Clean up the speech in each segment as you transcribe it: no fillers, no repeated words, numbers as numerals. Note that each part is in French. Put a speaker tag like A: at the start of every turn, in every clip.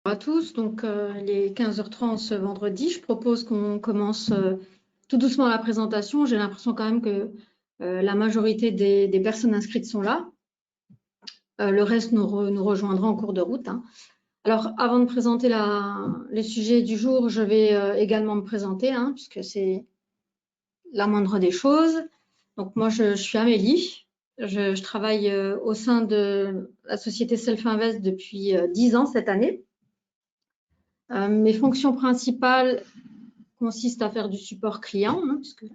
A: À tous, donc il est 15h30 ce vendredi. Je propose qu'on commence tout doucement la présentation. J'ai l'impression quand même que la majorité des personnes inscrites sont là. Le reste nous rejoindra en cours de route, hein. Alors, avant de présenter les sujets du jour, je vais également me présenter, hein, puisque c'est la moindre des choses. Donc, moi, je suis Amélie. Je travaille au sein de la société Self-Invest depuis 10 ans cette année. Mes fonctions principales consistent à faire du support client, hein, puisque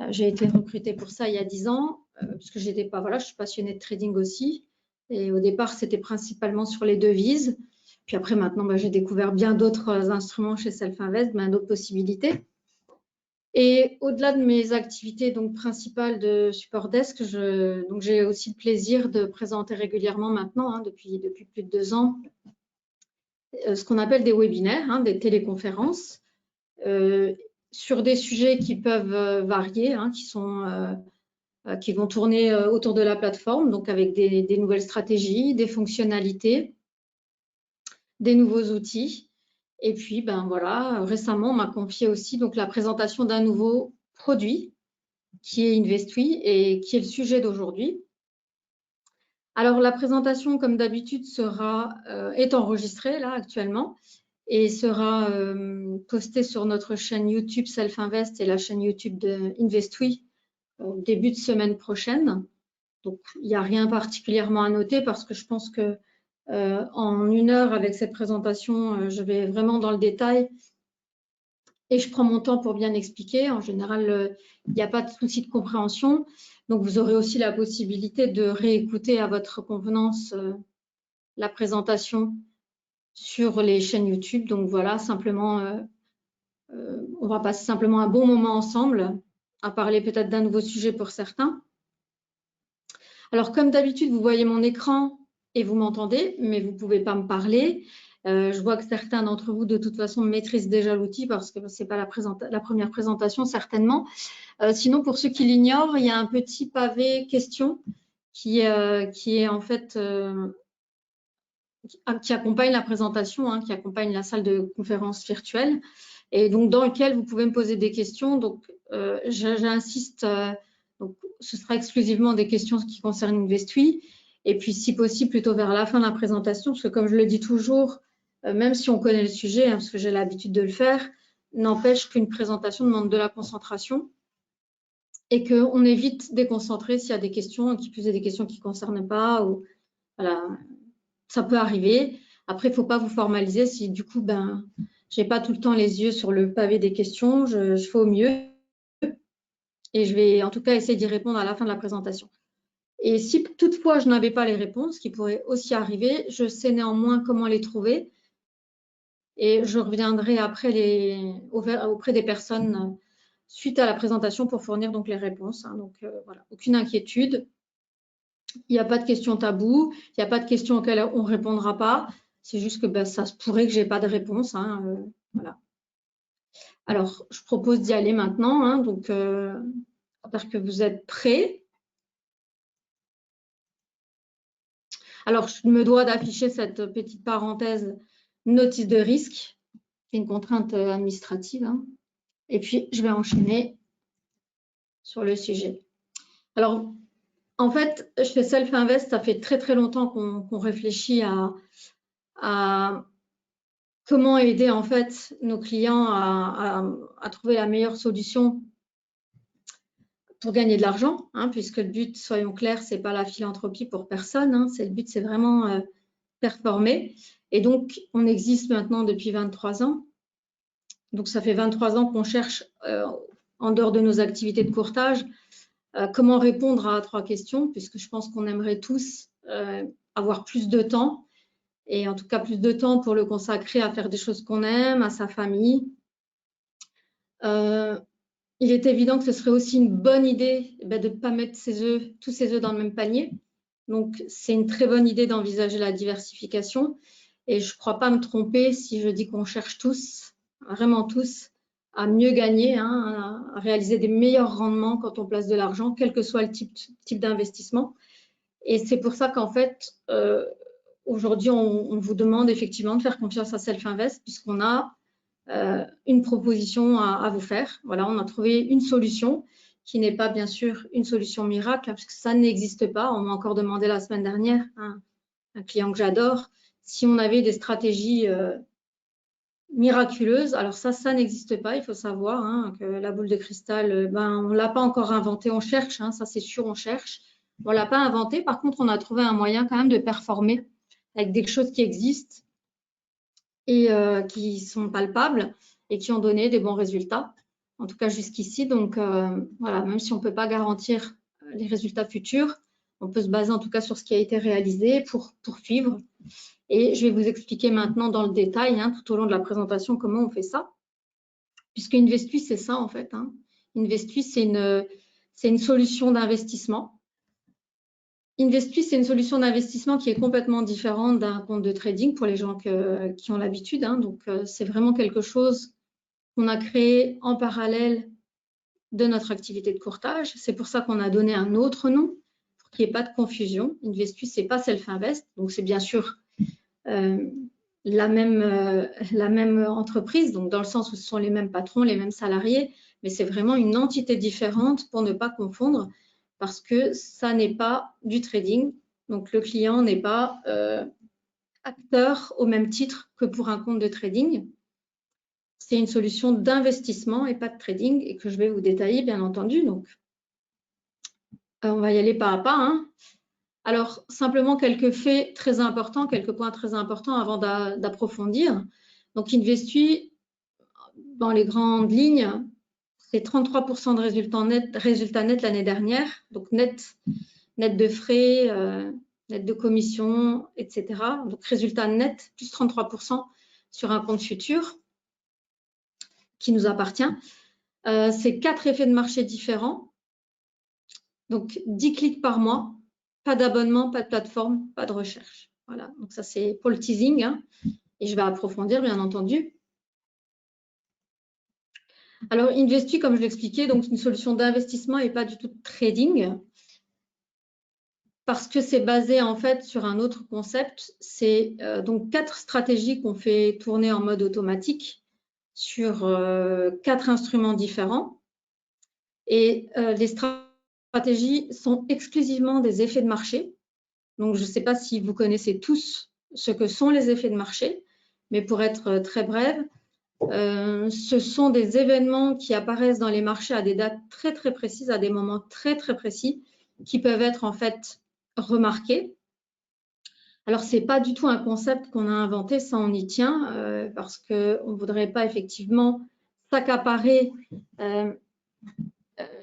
A: j'ai été recrutée pour ça il y a 10 ans, puisque j'étais pas, voilà, je suis passionnée de trading aussi. Et au départ, c'était principalement sur les devises. Puis après, maintenant, j'ai découvert bien d'autres instruments chez Self-Invest, bien d'autres possibilités. Et au-delà de mes activités donc principales de support desk, j'ai aussi le plaisir de présenter régulièrement maintenant, hein, depuis plus de 2 ans, ce qu'on appelle des webinaires, hein, des téléconférences, sur des sujets qui peuvent varier, hein, qui vont tourner autour de la plateforme, donc avec des nouvelles stratégies, des fonctionnalités, des nouveaux outils. Et puis, voilà, récemment, on m'a confié aussi donc la présentation d'un nouveau produit qui est Investui et qui est le sujet d'aujourd'hui. Alors, la présentation, comme d'habitude, est enregistrée là actuellement et sera postée sur notre chaîne YouTube Self-Invest et la chaîne YouTube de Investui au début de semaine prochaine. Donc, il n'y a rien particulièrement à noter parce que je pense que en 1 heure avec cette présentation, je vais vraiment dans le détail et je prends mon temps pour bien expliquer. En général, il n'y a pas de souci de compréhension. Donc, vous aurez aussi la possibilité de réécouter à votre convenance la présentation sur les chaînes YouTube. Donc, voilà, simplement, on va passer simplement un bon moment ensemble à parler peut-être d'un nouveau sujet pour certains. Alors, comme d'habitude, vous voyez mon écran et vous m'entendez, mais vous ne pouvez pas me parler. Je vois que certains d'entre vous, de toute façon, maîtrisent déjà l'outil parce que ce n'est pas la première présentation, certainement. Sinon, pour ceux qui l'ignorent, il y a un petit pavé question qui est en fait qui accompagne la présentation, hein, qui accompagne la salle de conférence virtuelle, et donc dans lequel vous pouvez me poser des questions. Donc, j'insiste, donc ce sera exclusivement des questions qui concernent Investui, et puis si possible plutôt vers la fin de la présentation, parce que comme je le dis toujours, même si on connaît le sujet, hein, parce que j'ai l'habitude de le faire, n'empêche qu'une présentation demande de la concentration et qu'on évite déconcentrer s'il y a des questions, qui plus est des questions qui ne concernent pas, ou voilà, ça peut arriver. Après, il ne faut pas vous formaliser si du coup, je n'ai pas tout le temps les yeux sur le pavé des questions, je fais au mieux et je vais en tout cas essayer d'y répondre à la fin de la présentation. Et si toutefois je n'avais pas les réponses, ce qui pourrait aussi arriver, je sais néanmoins comment les trouver et je reviendrai après auprès des personnes suite à la présentation pour fournir donc les réponses, hein. Donc voilà, aucune inquiétude. Il n'y a pas de questions taboues, il n'y a pas de questions auxquelles on ne répondra pas. C'est juste que ça se pourrait que je n'ai pas de réponse, hein, voilà. Alors, je propose d'y aller maintenant, hein, donc j'espère que vous êtes prêts. Alors, je me dois d'afficher cette petite parenthèse notice de risque, qui est une contrainte administrative, hein. Et puis, je vais enchaîner sur le sujet. Alors, en fait, chez Self-Invest, ça fait très, très longtemps qu'on réfléchit à comment aider en fait nos clients à trouver la meilleure solution pour gagner de l'argent, hein, puisque le but, soyons clairs, c'est pas la philanthropie pour personne, hein, le but, c'est vraiment performer. Et donc, on existe maintenant depuis 23 ans. Donc, ça fait 23 ans qu'on cherche, en dehors de nos activités de courtage, comment répondre à 3 questions, puisque je pense qu'on aimerait tous avoir plus de temps, et en tout cas plus de temps pour le consacrer à faire des choses qu'on aime, à sa famille. Il est évident que ce serait aussi une bonne idée de ne pas mettre tous ses œufs dans le même panier. Donc, c'est une très bonne idée d'envisager la diversification. Et je ne crois pas me tromper si je dis qu'on cherche tous, vraiment tous, à mieux gagner, hein, à réaliser des meilleurs rendements quand on place de l'argent, quel que soit le type d'investissement. Et c'est pour ça qu'en fait, aujourd'hui, on vous demande effectivement de faire confiance à Self-Invest puisqu'on a une proposition à vous faire. Voilà, on a trouvé une solution qui n'est pas bien sûr une solution miracle, parce que ça n'existe pas. On m'a encore demandé la semaine dernière, un client que j'adore, si on avait des stratégies miraculeuses. Alors ça n'existe pas. Il faut savoir que la boule de cristal, on ne l'a pas encore inventée. On cherche, ça c'est sûr, on cherche. On ne l'a pas inventée. Par contre, on a trouvé un moyen quand même de performer avec des choses qui existent et qui sont palpables et qui ont donné des bons résultats, en tout cas jusqu'ici. Donc voilà, même si on ne peut pas garantir les résultats futurs, on peut se baser en tout cas sur ce qui a été réalisé pour poursuivre. Et je vais vous expliquer maintenant dans le détail, tout au long de la présentation, comment on fait ça. Puisque Investui, c'est ça en fait. Investui, c'est une solution d'investissement. Investui, c'est une solution d'investissement qui est complètement différente d'un compte de trading pour les gens qui ont l'habitude. Donc, c'est vraiment quelque chose qu'on a créé en parallèle de notre activité de courtage. C'est pour ça qu'on a donné un autre nom pour qu'il n'y ait pas de confusion. Investui, ce n'est pas Self-Invest. Donc, c'est bien sûr la même entreprise, donc dans le sens où ce sont les mêmes patrons, les mêmes salariés, mais c'est vraiment une entité différente pour ne pas confondre, parce que ça n'est pas du trading. Donc, le client n'est pas acteur au même titre que pour un compte de trading. C'est une solution d'investissement et pas de trading, et que je vais vous détailler, bien entendu. Donc, on va y aller pas à pas. Alors, simplement quelques faits très importants, quelques points très importants avant d'approfondir. Donc, Investui, dans les grandes lignes, c'est 33% de résultats nets l'année dernière, donc net de frais, net de commission, etc. Donc, résultat net, plus 33% sur un compte futur qui nous appartient. C'est 4 effets de marché différents, donc 10 clics par mois, pas d'abonnement, pas de plateforme, pas de recherche. Voilà, donc ça c'est pour le teasing, et je vais approfondir bien entendu. Alors, Investui, comme je l'expliquais, donc une solution d'investissement et pas du tout de trading, parce que c'est basé en fait sur un autre concept. C'est donc 4 stratégies qu'on fait tourner en mode automatique sur 4 instruments différents. Et les stratégies sont exclusivement des effets de marché. Donc, je ne sais pas si vous connaissez tous ce que sont les effets de marché, mais pour être très brève, ce sont des événements qui apparaissent dans les marchés à des dates très très précises, à des moments très très précis, qui peuvent être en fait remarqués. Alors, ce n'est pas du tout un concept qu'on a inventé, ça on y tient, parce qu'on ne voudrait pas effectivement s'accaparer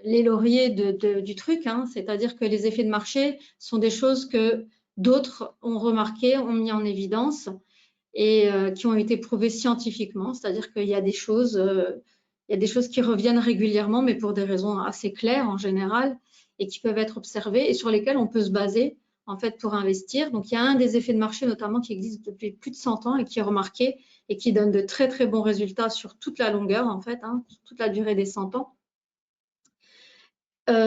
A: les lauriers du truc, c'est-à-dire que les effets de marché sont des choses que d'autres ont remarquées, ont mis en évidence, et qui ont été prouvées scientifiquement, c'est-à-dire qu'il y a des choses qui reviennent régulièrement, mais pour des raisons assez claires en général, et qui peuvent être observées et sur lesquelles on peut se baser en fait pour investir. Donc, il y a un des effets de marché notamment qui existe depuis plus de 100 ans et qui est remarqué et qui donne de très très bons résultats sur toute la longueur en fait, sur toute la durée des 100 ans.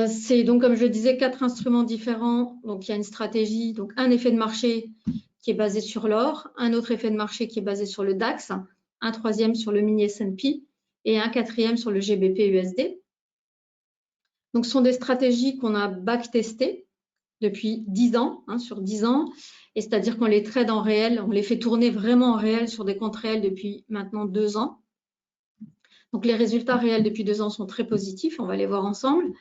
A: C'est donc, comme je le disais, 4 instruments différents. Donc, il y a une stratégie, donc un effet de marché qui est basé sur l'or, un autre effet de marché qui est basé sur le DAX, un troisième sur le mini S&P et un quatrième sur le GBP USD. Donc, ce sont des stratégies qu'on a backtestées depuis 10 ans, sur 10 ans, et c'est-à-dire qu'on les trade en réel, on les fait tourner vraiment en réel sur des comptes réels depuis maintenant 2 ans. Donc, les résultats réels depuis 2 ans sont très positifs, on va les voir ensemble.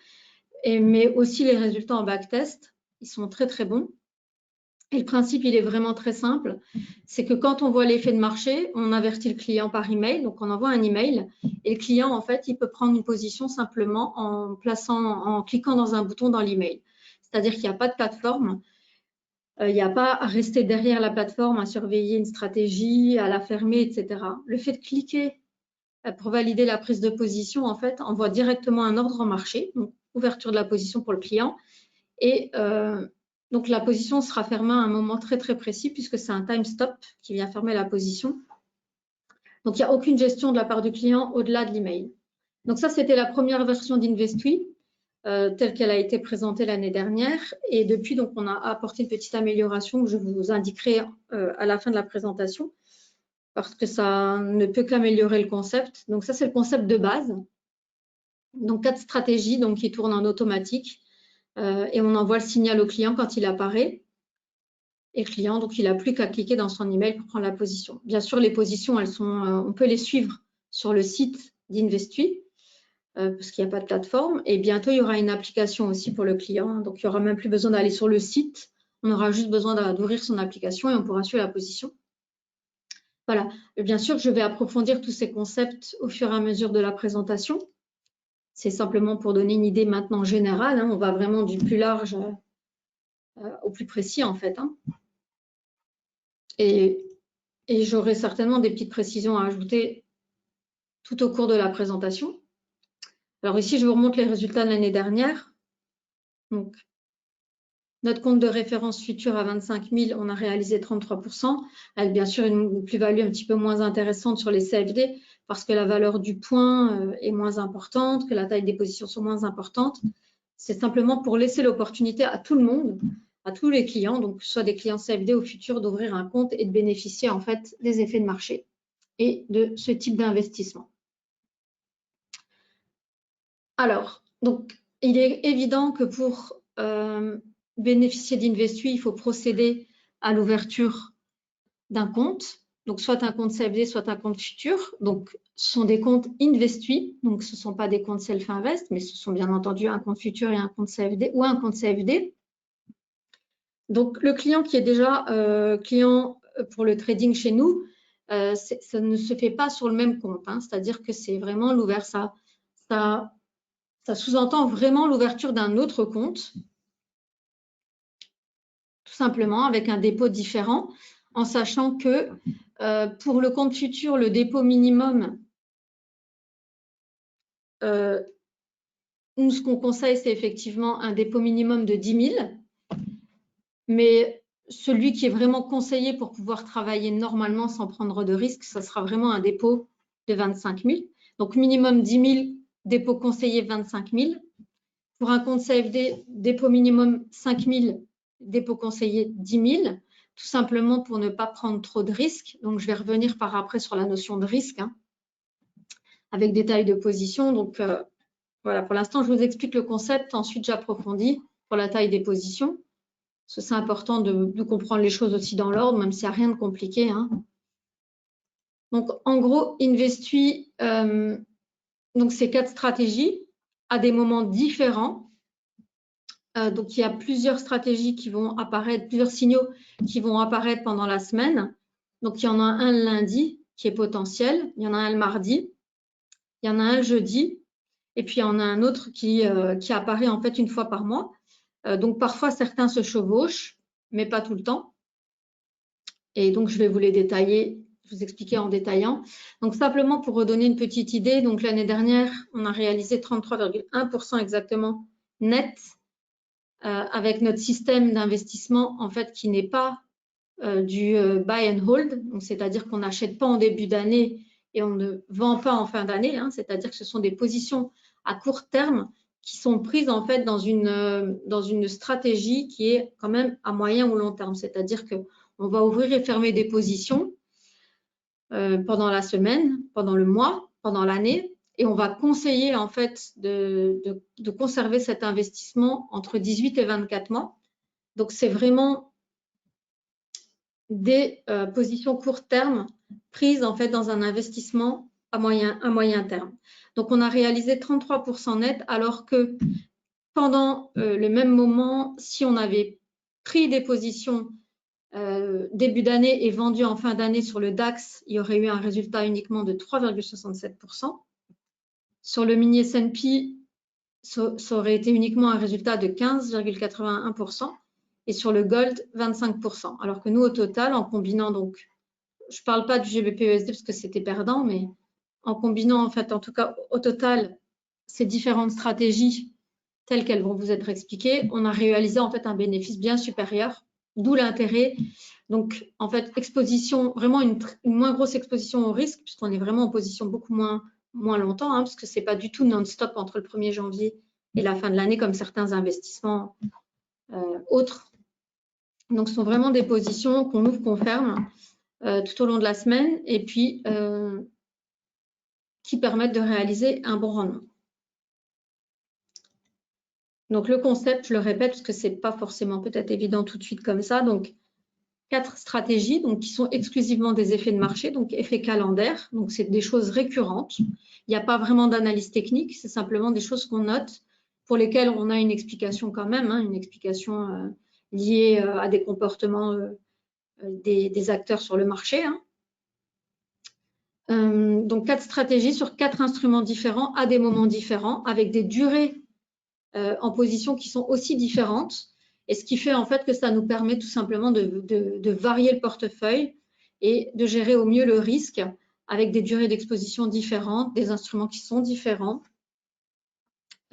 A: Mais aussi les résultats en backtest, ils sont très très bons. Et le principe, il est vraiment très simple. C'est que quand on voit l'effet de marché, on avertit le client par email, donc on envoie un email. Et le client, en fait, il peut prendre une position simplement en cliquant dans un bouton dans l'email. C'est-à-dire qu'il n'y a pas de plateforme, il n'y a pas à rester derrière la plateforme, à surveiller une stratégie, à la fermer, etc. Le fait de cliquer pour valider la prise de position, en fait, envoie directement un ordre en marché, donc ouverture de la position pour le client. Et donc, la position sera fermée à un moment très, très précis puisque c'est un time stop qui vient fermer la position. Donc, il n'y a aucune gestion de la part du client au-delà de l'email. Donc, ça, c'était la première version d'Investui. telle qu'elle a été présentée l'année dernière. Et depuis, donc, on a apporté une petite amélioration que je vous indiquerai à la fin de la présentation, parce que ça ne peut qu'améliorer le concept. Donc ça, c'est le concept de base. Donc 4 stratégies donc, qui tournent en automatique et on envoie le signal au client quand il apparaît. Et le client, donc, il n'a plus qu'à cliquer dans son email pour prendre la position. Bien sûr, les positions, elles sont, on peut les suivre sur le site d'Investui parce qu'il n'y a pas de plateforme. Et bientôt, il y aura une application aussi pour le client. Donc, il n'y aura même plus besoin d'aller sur le site. On aura juste besoin d'ouvrir son application et on pourra suivre la position. Voilà. Et bien sûr, je vais approfondir tous ces concepts au fur et à mesure de la présentation. C'est simplement pour donner une idée maintenant générale. Hein. On va vraiment du plus large au plus précis, en fait. Hein. Et j'aurai certainement des petites précisions à ajouter tout au cours de la présentation. Alors ici, je vous remonte les résultats de l'année dernière. Donc, notre compte de référence futur à 25 000, on a réalisé 33%, avec bien sûr une plus-value un petit peu moins intéressante sur les CFD, parce que la valeur du point est moins importante, que la taille des positions sont moins importantes. C'est simplement pour laisser l'opportunité à tout le monde, à tous les clients, donc soit des clients CFD au futur, d'ouvrir un compte et de bénéficier en fait des effets de marché et de ce type d'investissement. Alors, donc, il est évident que pour bénéficier d'Investui, il faut procéder à l'ouverture d'un compte, donc soit un compte CFD, soit un compte futur. Donc, ce sont des comptes Investui, donc ce ne sont pas des comptes Self-Invest, mais ce sont bien entendu un compte futur et un compte CFD ou un compte CFD. Donc, le client qui est déjà client pour le trading chez nous, ça ne se fait pas sur le même compte, hein, c'est-à-dire que c'est vraiment l'ouverture, ça sous-entend vraiment l'ouverture d'un autre compte, tout simplement avec un dépôt différent, en sachant que pour le compte futur, le dépôt minimum, nous, ce qu'on conseille, c'est effectivement un dépôt minimum de 10 000, mais celui qui est vraiment conseillé pour pouvoir travailler normalement sans prendre de risques, ça sera vraiment un dépôt de 25 000. Donc, minimum 10 000, dépôt conseillé 25 000. Pour un compte CFD, dépôt minimum 5 000, dépôt conseillé 10 000, tout simplement pour ne pas prendre trop de risques. Donc, je vais revenir par après sur la notion de risque, hein, avec des tailles de position. Donc, voilà, pour l'instant, je vous explique le concept. Ensuite, j'approfondis pour la taille des positions. C'est important de comprendre les choses aussi dans l'ordre, même s'il n'y a rien de compliqué. Hein. Donc, en gros, Investui, donc ces 4 stratégies à des moments différents. Donc, il y a plusieurs stratégies qui vont apparaître, plusieurs signaux qui vont apparaître pendant la semaine. Donc, il y en a un le lundi qui est potentiel, il y en a un le mardi, il y en a un le jeudi, et puis il y en a un autre qui apparaît en fait une fois par mois. Donc, parfois, certains se chevauchent, mais pas tout le temps. Et donc, je vais vous les détailler, vous expliquer en détaillant. Donc, simplement pour redonner une petite idée, donc l'année dernière, on a réalisé 33,1% exactement net avec notre système d'investissement en fait qui n'est pas du buy and hold, c'est-à-dire qu'on n'achète pas en début d'année et on ne vend pas en fin d'année, hein, c'est-à-dire que ce sont des positions à court terme qui sont prises en fait dans une stratégie qui est quand même à moyen ou long terme, c'est-à-dire qu'on va ouvrir et fermer des positions pendant la semaine, pendant le mois, pendant l'année, et on va conseiller en fait de conserver cet investissement entre 18 et 24 mois. Donc, c'est vraiment des positions court terme prises en fait dans un investissement à moyen terme. Donc, on a réalisé 33% net, alors que pendant le même moment, si on avait pris des positions début d'année et vendu en fin d'année sur le DAX, il y aurait eu un résultat uniquement de 3,67%. Sur le mini S&P, ça aurait été uniquement un résultat de 15,81%. Et sur le gold, 25%. Alors que nous, au total, en combinant, donc, je ne parle pas du GBP-USD parce que c'était perdant, mais en combinant, en fait, en tout cas, au total, ces différentes stratégies telles qu'elles vont vous être expliquées, on a réalisé, en fait, un bénéfice bien supérieur, d'où l'intérêt. Donc, en fait, exposition, vraiment une moins grosse exposition au risque, puisqu'on est vraiment en position beaucoup moins longtemps, hein, parce que ce n'est pas du tout non-stop entre le 1er janvier et la fin de l'année, comme certains investissements autres. Donc, ce sont vraiment des positions qu'on ouvre, qu'on ferme tout au long de la semaine et puis qui permettent de réaliser un bon rendement. Donc, le concept, je le répète, parce que ce n'est pas forcément peut-être évident tout de suite comme ça. Donc, 4 stratégies donc, qui sont exclusivement des effets de marché, donc effets calendaires. Donc, c'est des choses récurrentes. Il n'y a pas vraiment d'analyse technique, c'est simplement des choses qu'on note pour lesquelles on a une explication quand même, hein, une explication liée à des comportements des acteurs sur le marché. Hein. Donc, 4 stratégies sur 4 instruments différents à des moments différents, avec des durées en position qui sont aussi différentes. Et ce qui fait en fait que ça nous permet tout simplement de varier le portefeuille et de gérer au mieux le risque avec des durées d'exposition différentes, des instruments qui sont différents,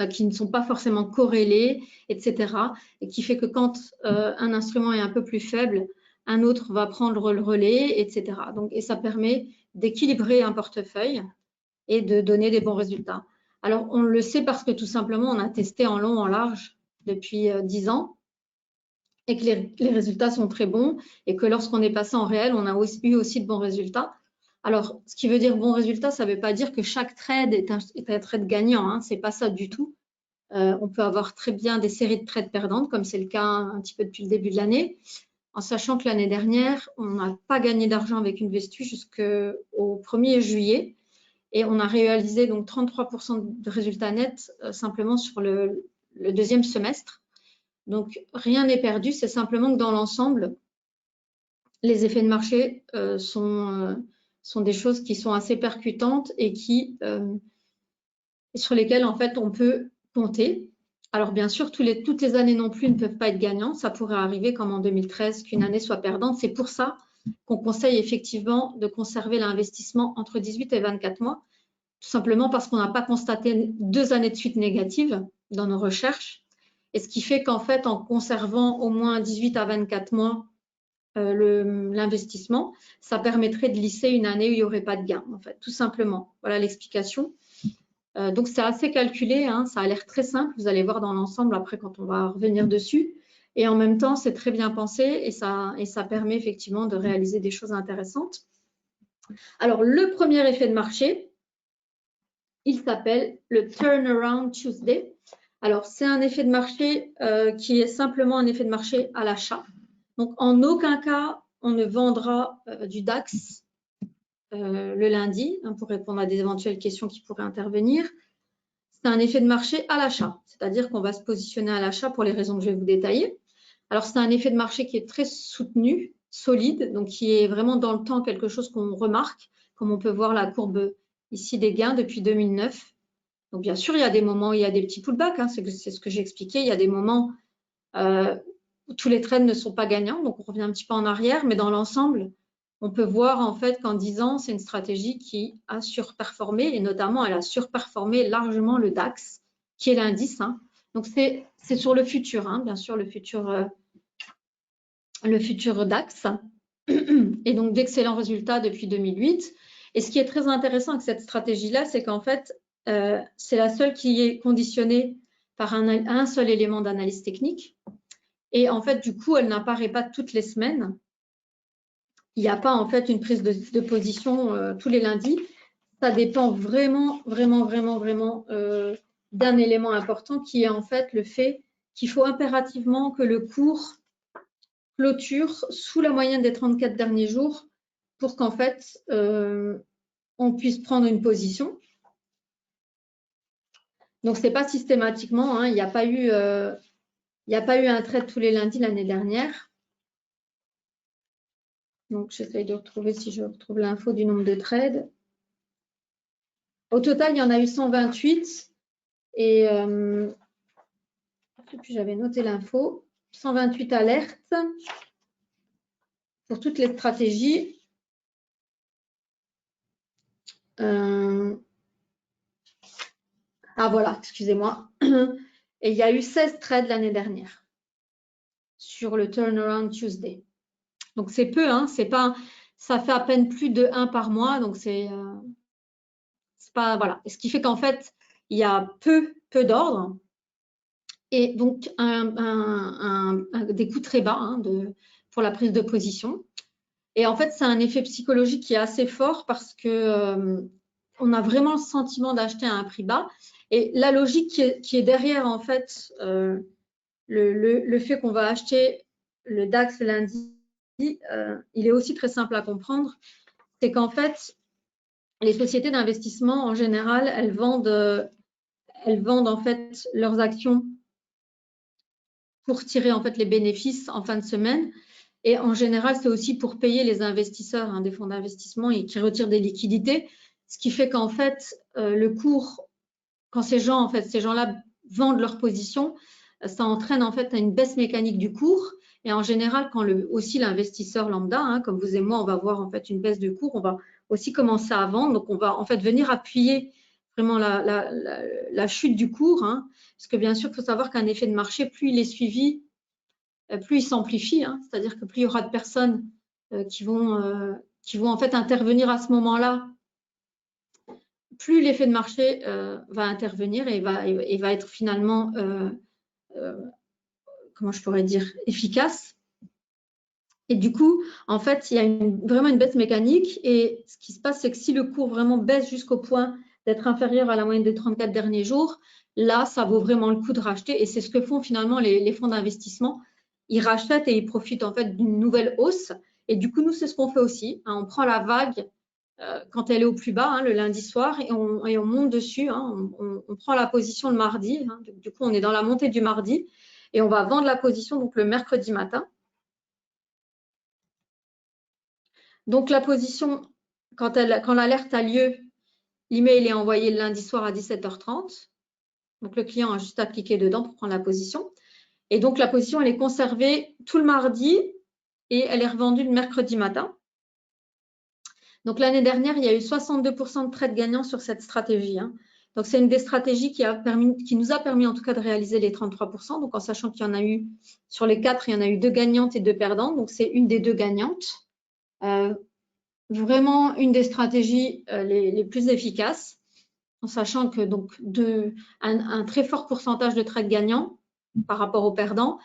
A: qui ne sont pas forcément corrélés, etc. Et qui fait que quand un instrument est un peu plus faible, un autre va prendre le relais, etc. Donc, et ça permet d'équilibrer un portefeuille et de donner des bons résultats. Alors, on le sait parce que tout simplement, on a testé en long, en large depuis 10 ans et que les résultats sont très bons et que lorsqu'on est passé en réel, on a eu aussi de bons résultats. Alors, ce qui veut dire bon résultat, ça ne veut pas dire que chaque trade est un trade gagnant. Hein, ce n'est pas ça du tout. On peut avoir très bien des séries de trades perdantes, comme c'est le cas un petit peu depuis le début de l'année, en sachant que l'année dernière, on n'a pas gagné d'argent avec une Investu jusqu'au 1er juillet. Et on a réalisé donc 33% de résultats nets simplement sur le deuxième semestre. Donc, rien n'est perdu. C'est simplement que dans l'ensemble, les effets de marché sont des choses qui sont assez percutantes et sur lesquelles, en fait, on peut compter. Alors, bien sûr, toutes les années non plus ne peuvent pas être gagnantes. Ça pourrait arriver comme en 2013 qu'une année soit perdante. C'est pour ça qu'on conseille effectivement de conserver l'investissement entre 18 et 24 mois. Tout simplement parce qu'on n'a pas constaté 2 années de suite négatives dans nos recherches. Et ce qui fait qu'en fait, en conservant au moins 18 à 24 mois l'investissement, ça permettrait de lisser une année où il n'y aurait pas de gain, en fait, tout simplement. Voilà l'explication. Donc, c'est assez calculé, hein, ça a l'air très simple. Vous allez voir dans l'ensemble après quand on va revenir dessus. Et en même temps, c'est très bien pensé et ça permet effectivement de réaliser des choses intéressantes. Alors, le premier effet de marché, il s'appelle le Turnaround Tuesday. Alors, c'est un effet de marché qui est simplement un effet de marché à l'achat. Donc, en aucun cas, on ne vendra du DAX le lundi, hein, pour répondre à des éventuelles questions qui pourraient intervenir. C'est un effet de marché à l'achat, c'est-à-dire qu'on va se positionner à l'achat pour les raisons que je vais vous détailler. Alors, c'est un effet de marché qui est très soutenu, solide, donc qui est vraiment dans le temps quelque chose qu'on remarque, comme on peut voir la courbe ici des gains depuis 2009. Donc, bien sûr, il y a des moments où il y a des petits pullbacks, hein, c'est ce que j'ai expliqué. Il y a des moments où tous les trades ne sont pas gagnants, donc on revient un petit peu en arrière, mais dans l'ensemble, on peut voir en fait qu'en 10 ans, c'est une stratégie qui a surperformé, et notamment, elle a surperformé largement le DAX, qui est l'indice. Hein. Donc, c'est sur le futur, hein, bien sûr, le futur DAX, et donc d'excellents résultats depuis 2008. Et ce qui est très intéressant avec cette stratégie-là, c'est qu'en fait, c'est la seule qui est conditionnée par un seul élément d'analyse technique. Et en fait, du coup, elle n'apparaît pas toutes les semaines. Il n'y a pas en fait une prise de position tous les lundis. Ça dépend vraiment d'un élément important qui est en fait le fait qu'il faut impérativement que le cours clôture sous la moyenne des 34 derniers jours pour qu'en fait, on puisse prendre une position. Donc, ce n'est pas systématiquement, hein, il n'y a pas eu un trade tous les lundis l'année dernière. Donc, j'essaye de retrouver si je retrouve l'info du nombre de trades. Au total, il y en a eu 128 et puis j'avais noté l'info. 128 alertes pour toutes les stratégies. Ah voilà, excusez-moi. Et il y a eu 16 trades l'année dernière sur le Turnaround Tuesday. Donc, c'est peu, hein, c'est pas, ça fait à peine plus de 1 par mois. Donc, c'est pas, voilà. Et ce qui fait qu'en fait, il y a peu d'ordres. et donc des coûts très bas hein, pour la prise de position. Et en fait, c'est un effet psychologique qui est assez fort parce que on a vraiment le sentiment d'acheter à un prix bas. Et la logique qui est derrière, en fait, le fait qu'on va acheter le DAX lundi, il est aussi très simple à comprendre. C'est qu'en fait, les sociétés d'investissement, en général, elles vendent en fait leurs actions pour tirer en fait les bénéfices en fin de semaine. Et en général, c'est aussi pour payer les investisseurs hein, des fonds d'investissement et qui retirent des liquidités, ce qui fait qu'en fait, le cours, quand ces gens-là vendent leurs positions, ça entraîne en fait une baisse mécanique du cours. Et en général, quand aussi l'investisseur lambda, hein, comme vous et moi, on va voir en fait une baisse de cours, on va aussi commencer à vendre. Donc, on va en fait venir appuyer vraiment la chute du cours. Hein, parce que bien sûr, il faut savoir qu'un effet de marché, plus il est suivi, plus il s'amplifie, hein, c'est-à-dire que plus il y aura de personnes qui vont en fait intervenir à ce moment-là, plus l'effet de marché va intervenir et va être finalement, comment je pourrais dire, efficace. Et du coup, en fait, il y a vraiment une baisse mécanique. Et ce qui se passe, c'est que si le cours vraiment baisse jusqu'au point d'être inférieur à la moyenne des 34 derniers jours, là, ça vaut vraiment le coup de racheter. Et c'est ce que font finalement les fonds d'investissement. Ils rachètent et ils profitent en fait d'une nouvelle hausse. Et du coup, nous, c'est ce qu'on fait aussi. Hein, on prend la vague quand elle est au plus bas, hein, le lundi soir, et on monte dessus. Hein, on prend la position le mardi. Hein, du coup, on est dans la montée du mardi. Et on va vendre la position donc le mercredi matin. Donc, la position, quand l'alerte a lieu, l'email est envoyé le lundi soir à 17h30. Donc, le client a juste à cliquer dedans pour prendre la position. Et donc, la position, elle est conservée tout le mardi et elle est revendue le mercredi matin. Donc, l'année dernière, il y a eu 62% de trades gagnants sur cette stratégie. Hein. Donc, c'est une des stratégies qui nous a permis en tout cas de réaliser les 33%. Donc, en sachant qu'il y en a eu, sur les 4, il y en a eu 2 gagnantes et 2 perdantes. Donc, c'est une des 2 gagnantes. Vraiment une des stratégies les plus efficaces, en sachant que donc un très fort pourcentage de trades gagnants par rapport aux perdants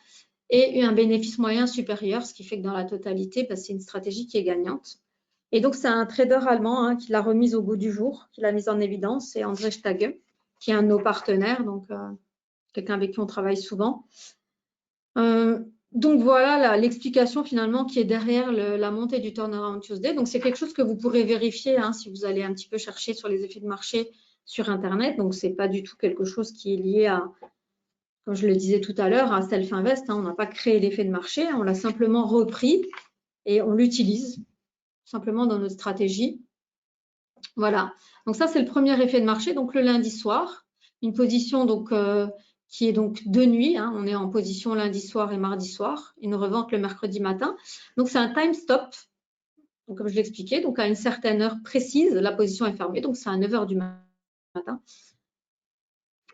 A: et un bénéfice moyen supérieur, ce qui fait que dans la totalité, c'est une stratégie qui est gagnante. Et donc, c'est un trader allemand hein, qui l'a remise au goût du jour, qui l'a mise en évidence, c'est André Stage, qui est un de nos partenaires, donc quelqu'un avec qui on travaille souvent. Donc voilà l'explication finalement qui est derrière la montée du Turnaround Tuesday. Donc c'est quelque chose que vous pourrez vérifier hein, si vous allez un petit peu chercher sur les effets de marché sur Internet. Donc c'est pas du tout quelque chose qui est lié à, comme je le disais tout à l'heure, à Self Invest. Hein. On n'a pas créé l'effet de marché, on l'a simplement repris et on l'utilise simplement dans notre stratégie. Voilà. Donc ça c'est le premier effet de marché. Donc le lundi soir, une position donc qui est donc de nuit. Hein, on est en position lundi soir et mardi soir, une revente le mercredi matin. Donc, c'est un time stop, donc, comme je l'expliquais. Donc, à une certaine heure précise, la position est fermée. Donc, c'est à 9h du matin.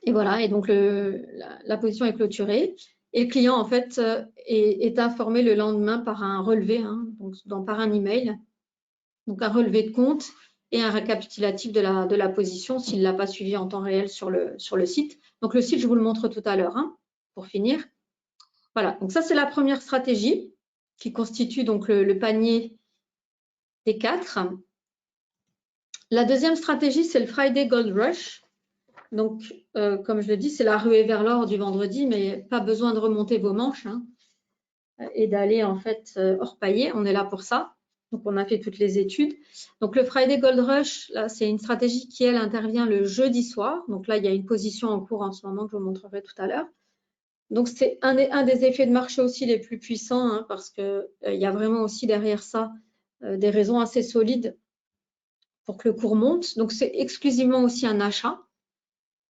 A: Et voilà, et donc la position est clôturée. Et le client, en fait, est informé le lendemain par un relevé, hein, donc par un email. Donc, un relevé de compte et un récapitulatif de la position s'il ne l'a pas suivi en temps réel sur le site. Donc, le site, je vous le montre tout à l'heure, hein, pour finir. Voilà, donc ça, c'est la première stratégie qui constitue donc le panier des 4. La deuxième stratégie, c'est le Friday Gold Rush. Donc, comme je le dis, c'est la ruée vers l'or du vendredi, mais pas besoin de remonter vos manches hein, et d'aller en fait hors palier. On est là pour ça. Donc, on a fait toutes les études. Donc, le Friday Gold Rush, là, c'est une stratégie qui, elle, intervient le jeudi soir. Donc là, il y a une position en cours en ce moment que je vous montrerai tout à l'heure. Donc, c'est un des effets de marché aussi les plus puissants hein, parce qu'il y a vraiment aussi derrière ça des raisons assez solides pour que le cours monte. Donc, c'est exclusivement aussi un achat.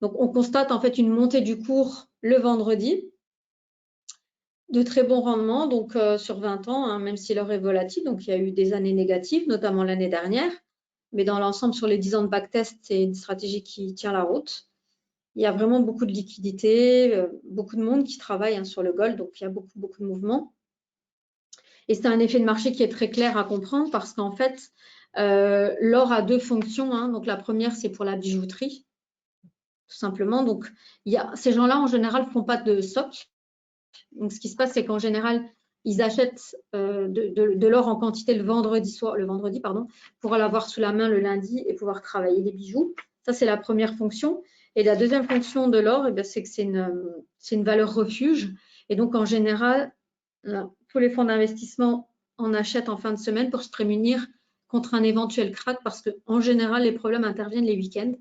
A: Donc, on constate en fait une montée du cours le vendredi de très bons rendements donc sur 20 ans, hein, même si l'or est volatile. Donc, il y a eu des années négatives, notamment l'année dernière. Mais dans l'ensemble, sur les 10 ans de backtest, c'est une stratégie qui tient la route. Il y a vraiment beaucoup de liquidités, beaucoup de monde qui travaille hein, sur le gold, donc il y a beaucoup de mouvements. Et c'est un effet de marché qui est très clair à comprendre parce qu'en fait, l'or a 2 fonctions. Hein. Donc la première, c'est pour la bijouterie. tout simplement. Donc, ces gens-là, en général, ne font pas de SOC. Donc, ce qui se passe, c'est qu'en général, ils achètent de l'or en quantité le vendredi, pour l'avoir sous la main le lundi et pouvoir travailler des bijoux. Ça, c'est la première fonction. Et la deuxième fonction de l'or, c'est que c'est une valeur refuge. Et donc, en général, tous les fonds d'investissement en achètent en fin de semaine pour se prémunir contre un éventuel crack, parce qu'en général, les problèmes interviennent les week-ends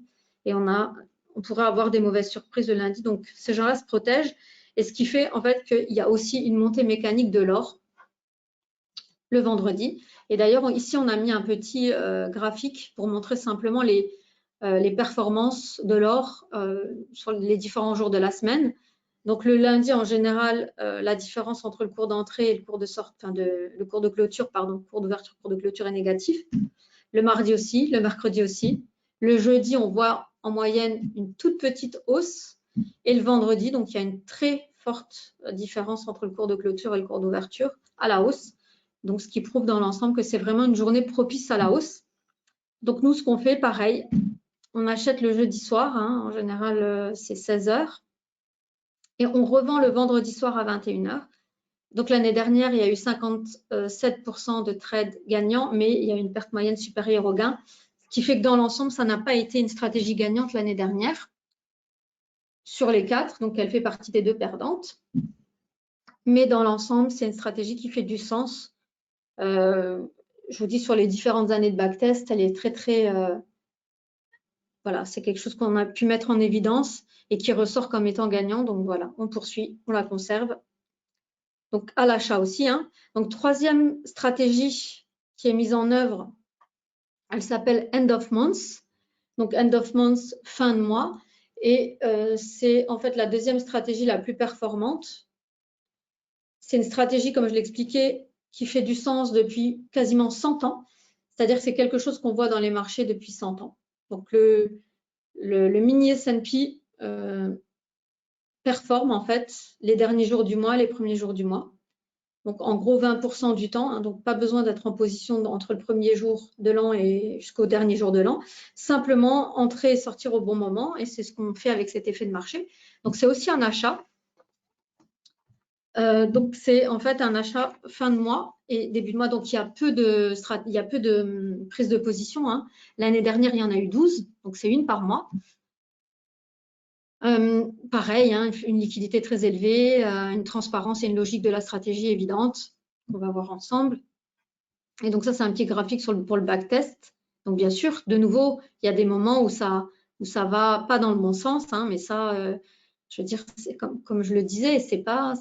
A: et on pourrait avoir des mauvaises surprises le lundi. Donc, ces gens-là se protègent. Et ce qui fait en fait qu'il y a aussi une montée mécanique de l'or le vendredi. Et d'ailleurs, ici, on a mis un petit graphique pour montrer simplement les performances de l'or sur les différents jours de la semaine. Donc, le lundi, en général, la différence entre le cours d'entrée et le cours de le cours de clôture, cours d'ouverture, cours de clôture est négatif. Le mardi aussi, le mercredi aussi. Le jeudi, on voit en moyenne une toute petite hausse. Et le vendredi, donc il y a une très forte différence entre le cours de clôture et le cours d'ouverture à la hausse. Donc, ce qui prouve dans l'ensemble que c'est vraiment une journée propice à la hausse. Donc, nous, ce qu'on fait, pareil, on achète le jeudi soir, en général, c'est 16 h. Et on revend le vendredi soir à 21 h. Donc, l'année dernière, il y a eu 57% de trades gagnants, mais il y a une perte moyenne supérieure au gain, ce qui fait que dans l'ensemble, ça n'a pas été une stratégie gagnante l'année dernière sur les 4, donc elle fait partie des 2 perdantes. Mais dans l'ensemble, c'est une stratégie qui fait du sens. Je vous dis, sur les différentes années de backtest, elle est très, voilà, c'est quelque chose qu'on a pu mettre en évidence et qui ressort comme étant gagnant. Donc voilà, on poursuit, on la conserve. Donc à l'achat aussi. Donc troisième stratégie qui est mise en œuvre, elle s'appelle End of Month. Donc End of Month, fin de mois. Et c'est en fait la deuxième stratégie la plus performante. C'est une stratégie, comme je l'expliquais, qui fait du sens depuis quasiment 100 ans. C'est-à-dire que c'est quelque chose qu'on voit dans les marchés depuis 100 ans. Donc le mini S&P performe en fait les derniers jours du mois, les premiers jours du mois. Donc en gros 20% du temps, donc pas besoin d'être en position entre le premier jour de l'an et jusqu'au dernier jour de l'an. Simplement entrer et sortir au bon moment, et c'est ce qu'on fait avec cet effet de marché. Donc c'est aussi un achat. Donc c'est en fait un achat fin de mois et début de mois. Donc il y a peu de prise de position. L'année dernière, il y en a eu 12, donc c'est une par mois. Pareil, une liquidité très élevée, une transparence et une logique de la stratégie évidente qu'on va voir ensemble. Et donc ça, c'est un petit graphique pour le backtest. Donc bien sûr, de nouveau, il y a des moments où ça va pas dans le bon sens, mais ça, je veux dire, c'est comme je le disais, c'est pas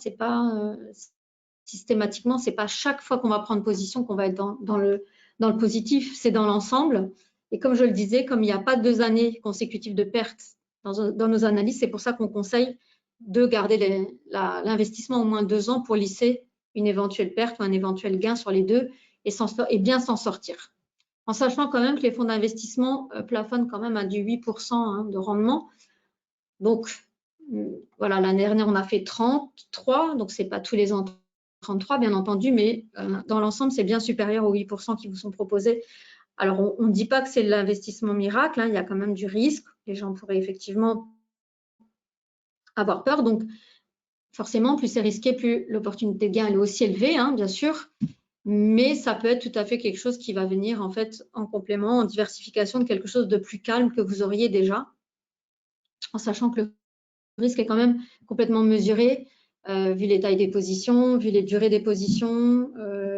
A: systématiquement, c'est pas chaque fois qu'on va prendre position qu'on va être dans le positif, c'est dans l'ensemble. Et comme je le disais, comme il n'y a pas 2 années consécutives de pertes dans nos analyses, c'est pour ça qu'on conseille de garder l'investissement au moins 2 ans pour lisser une éventuelle perte ou un éventuel gain sur les deux et bien s'en sortir. En sachant quand même que les fonds d'investissement plafonnent quand même à du 8% de rendement. Donc, voilà, l'année dernière, on a fait 33, donc ce n'est pas tous les ans 33, bien entendu, mais dans l'ensemble, c'est bien supérieur aux 8% qui vous sont proposés. Alors, on ne dit pas que c'est l'investissement miracle, il y a quand même du risque. Les gens pourraient effectivement avoir peur. Donc, forcément, plus c'est risqué, plus l'opportunité de gain est aussi élevée, bien sûr. Mais ça peut être tout à fait quelque chose qui va venir en fait en complément, en diversification de quelque chose de plus calme que vous auriez déjà, en sachant que le risque est quand même complètement mesuré, vu les tailles des positions, vu les durées des positions,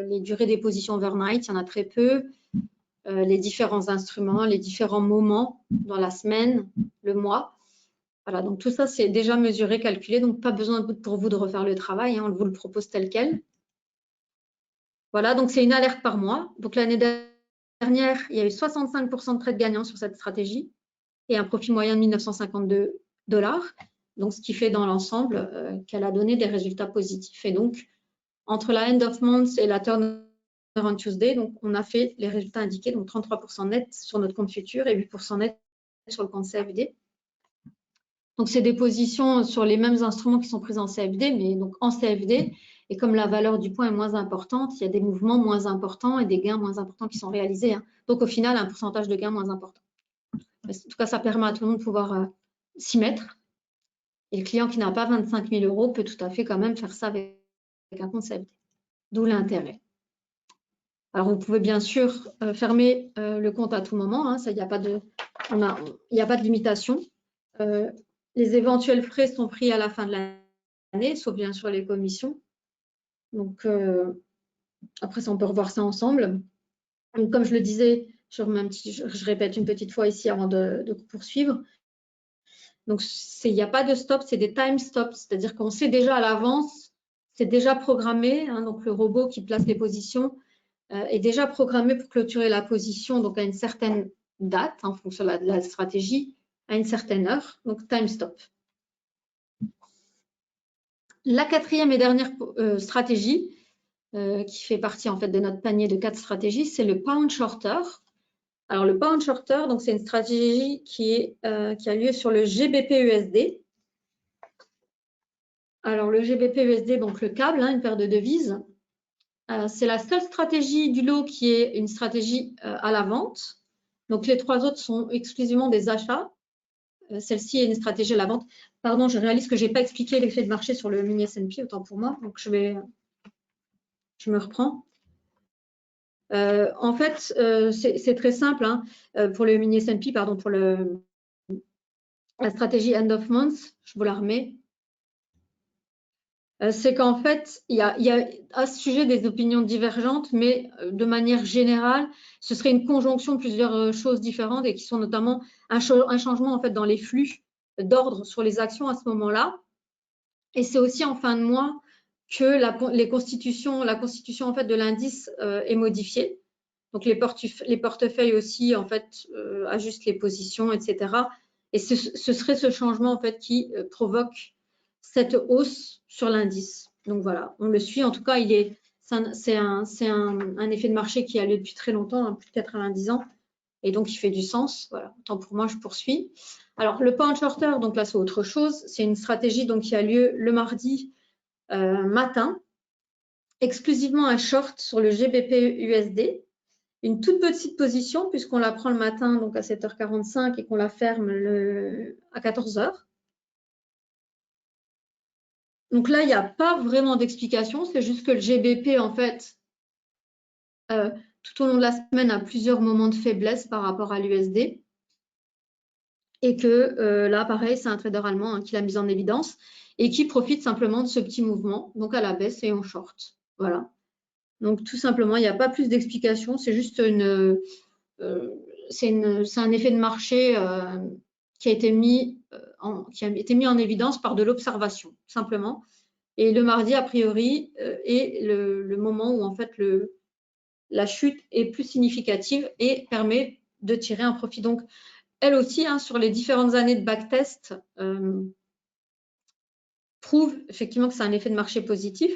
A: les durées des positions overnight, il y en a très peu, les différents instruments, les différents moments dans la semaine, le mois. Voilà, donc tout ça, c'est déjà mesuré, calculé, donc pas besoin pour vous de refaire le travail, on vous le propose tel quel. Voilà, donc c'est une alerte par mois. Donc l'année dernière, il y a eu 65% de trades gagnants sur cette stratégie et un profit moyen de 1952 $. Donc ce qui fait dans l'ensemble qu'elle a donné des résultats positifs. Et donc, entre la end of month et la turn on Tuesday, donc on a fait les résultats indiqués, donc 33% net sur notre compte futur et 8% net sur le compte CFD. Donc c'est des positions sur les mêmes instruments qui sont pris en CFD, mais donc en CFD. Et comme la valeur du point est moins importante, il y a des mouvements moins importants et des gains moins importants qui sont réalisés. Donc au final, un pourcentage de gains moins important. En tout cas, ça permet à tout le monde de pouvoir s'y mettre. Et le client qui n'a pas 25 000 € peut tout à fait quand même faire ça avec un compte CFD. D'où l'intérêt. Alors, vous pouvez bien sûr fermer le compte à tout moment. Hein, ça, il n'y a pas de limitation. Les éventuels frais sont pris à la fin de l'année, sauf bien sûr les commissions. Donc, après ça, on peut revoir ça ensemble. Donc, comme je le disais, je répète une petite fois ici avant de poursuivre. Donc, il n'y a pas de stop, c'est des time stops, c'est-à-dire qu'on sait déjà à l'avance, c'est déjà programmé. Hein, donc, le robot qui place les positions est déjà programmé pour clôturer la position donc à une certaine date, en fonction de la stratégie, à une certaine heure. Donc, time stop. La quatrième et dernière stratégie, qui fait partie en fait de notre panier de 4 stratégies, c'est le pound shorter. Alors, le pound shorter, donc c'est une stratégie qui a lieu sur le GBP-USD. Alors, le GBP-USD, donc le câble, hein, une paire de devises, c'est la seule stratégie du lot qui est une stratégie à la vente. Donc, les 3 autres sont exclusivement des achats. Celle-ci est une stratégie à la vente. Pardon, je réalise que je n'ai pas expliqué l'effet de marché sur le mini S&P, autant pour moi. Donc, je me reprends. En fait, c'est très simple hein, pour le mini S&P, pardon, pour la stratégie end of month, je vous la remets. C'est qu'en fait, il y a à ce sujet des opinions divergentes, mais de manière générale, ce serait une conjonction de plusieurs choses différentes et qui sont notamment un changement en fait dans les flux d'ordre sur les actions à ce moment-là. Et c'est aussi en fin de mois que la constitution en fait de l'indice est modifiée. Donc les portefeuilles aussi en fait ajustent les positions, etc. Et ce serait ce changement en fait qui provoque cette hausse sur l'indice. Donc voilà, on le suit. En tout cas, c'est un effet de marché qui a lieu depuis très longtemps, hein, plus de 90 ans. Et donc, il fait du sens. Voilà, tant pour moi, je poursuis. Alors, le pound shorter, donc là, c'est autre chose. C'est une stratégie donc, qui a lieu le mardi matin, exclusivement un short sur le GBP-USD. Une toute petite position, puisqu'on la prend le matin donc à 7h45 et qu'on la ferme à 14h. Donc là, il n'y a pas vraiment d'explication. C'est juste que le GBP, en fait, tout au long de la semaine, a plusieurs moments de faiblesse par rapport à l'USD. Et que là, pareil, c'est un trader allemand hein, qui l'a mis en évidence et qui profite simplement de ce petit mouvement, donc à la baisse et en short. Voilà. Donc tout simplement, il n'y a pas plus d'explication, c'est juste c'est un effet de marché qui a été mis en évidence par de l'observation, simplement. Et le mardi, a priori, est le moment où en fait la chute est plus significative et permet de tirer un profit. Donc, elle aussi, hein, sur les différentes années de backtest, prouve effectivement que c'est un effet de marché positif.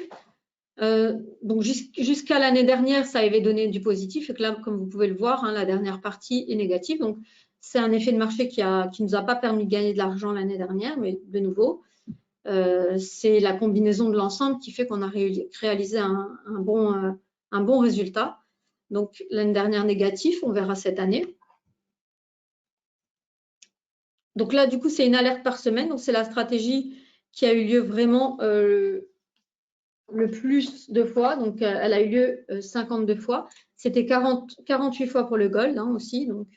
A: Donc, jusqu'à l'année dernière, ça avait donné du positif. Et que là, comme vous pouvez le voir, hein, la dernière partie est négative. Donc, c'est un effet de marché qui ne nous a pas permis de gagner de l'argent l'année dernière, mais de nouveau, c'est la combinaison de l'ensemble qui fait qu'on a réalisé un bon résultat. Donc, l'année dernière négatif, on verra cette année. Donc là, du coup, c'est une alerte par semaine. Donc, c'est la stratégie qui a eu lieu vraiment le plus de fois. Donc, elle a eu lieu 52 fois. C'était 48 fois pour le gold hein, aussi. Donc,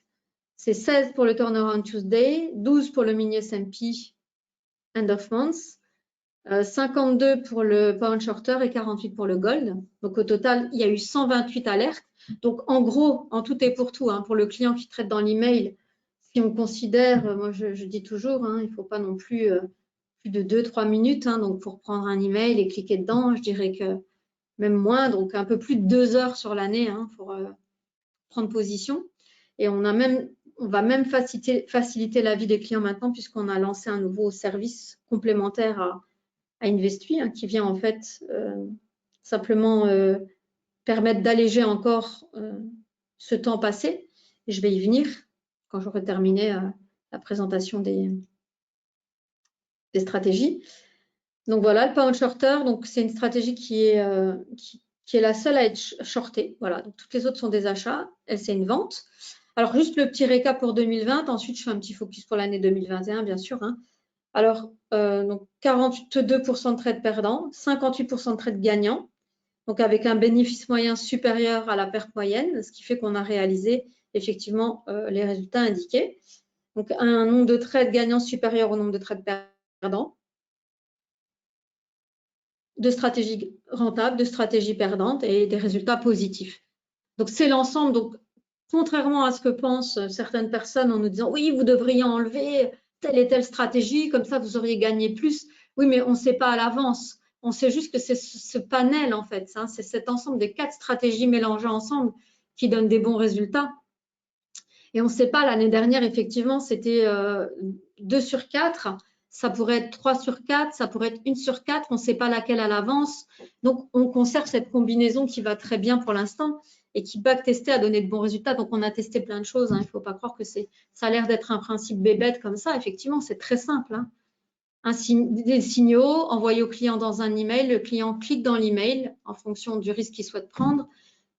A: c'est 16 pour le Turnaround Tuesday, 12 pour le mini S&P End of Month, 52 pour le Pound Shorter et 48 pour le gold. Donc, au total, il y a eu 128 alertes. Donc, en gros, en tout et pour tout, hein, pour le client qui traite dans l'email, si on considère, moi je dis toujours, hein, il ne faut pas non plus plus de 2-3 minutes. Hein, donc pour prendre un email et cliquer dedans, je dirais que même moins, donc un peu plus de 2 heures sur l'année hein, pour prendre position. Et on va même faciliter la vie des clients maintenant puisqu'on a lancé un nouveau service complémentaire à Investui hein, qui vient en fait simplement permettre d'alléger encore ce temps passé. Et je vais y venir quand j'aurai terminé la présentation des stratégies. Donc voilà, le pound shorter, donc c'est une stratégie qui est la seule à être shortée. Voilà, donc toutes les autres sont des achats, elle c'est une vente. Alors, juste le petit récap pour 2020. Ensuite, je fais un petit focus pour l'année 2021, bien sûr. Hein. Alors, donc 42% de trades perdants, 58% de trades gagnants. Donc, avec un bénéfice moyen supérieur à la perte moyenne, ce qui fait qu'on a réalisé effectivement les résultats indiqués. Donc, un nombre de trades gagnants supérieur au nombre de trades perdants, de stratégies rentables, de stratégies perdantes et des résultats positifs. Donc, c'est l'ensemble. Donc, contrairement à ce que pensent certaines personnes en nous disant « oui, vous devriez enlever telle et telle stratégie, comme ça, vous auriez gagné plus ». Oui, mais on ne sait pas à l'avance. On sait juste que c'est ce panel, en fait. Hein, c'est cet ensemble des 4 stratégies mélangées ensemble qui donne des bons résultats. Et on ne sait pas, l'année dernière, effectivement, c'était 2 sur 4. Ça pourrait être 3 sur 4, ça pourrait être 1 sur 4. On ne sait pas laquelle à l'avance. Donc, on conserve cette combinaison qui va très bien pour l'instant et qui backtester a donné de bons résultats. Donc, on a testé plein de choses. Hein. Il ne faut pas croire que ça a l'air d'être un principe bébête comme ça. Effectivement, c'est très simple. Hein. Des signaux envoyés au client dans un email. Le client clique dans l'email en fonction du risque qu'il souhaite prendre.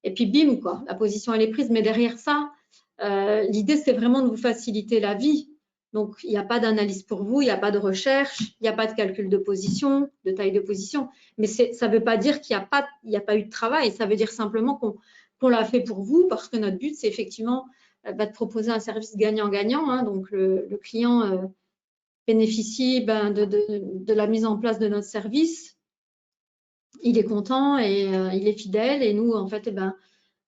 A: Et puis, bim, quoi, la position, elle est prise. Mais derrière ça, l'idée, c'est vraiment de vous faciliter la vie. Donc, il n'y a pas d'analyse pour vous, il n'y a pas de recherche, il n'y a pas de calcul de position, de taille de position. Mais ça ne veut pas dire qu'il n'y a pas eu de travail. Ça veut dire simplement qu'on l'a fait pour vous parce que notre but, c'est effectivement de proposer un service gagnant-gagnant. Hein. Donc, le client bénéficie de la mise en place de notre service. Il est content et il est fidèle. Et nous, en fait,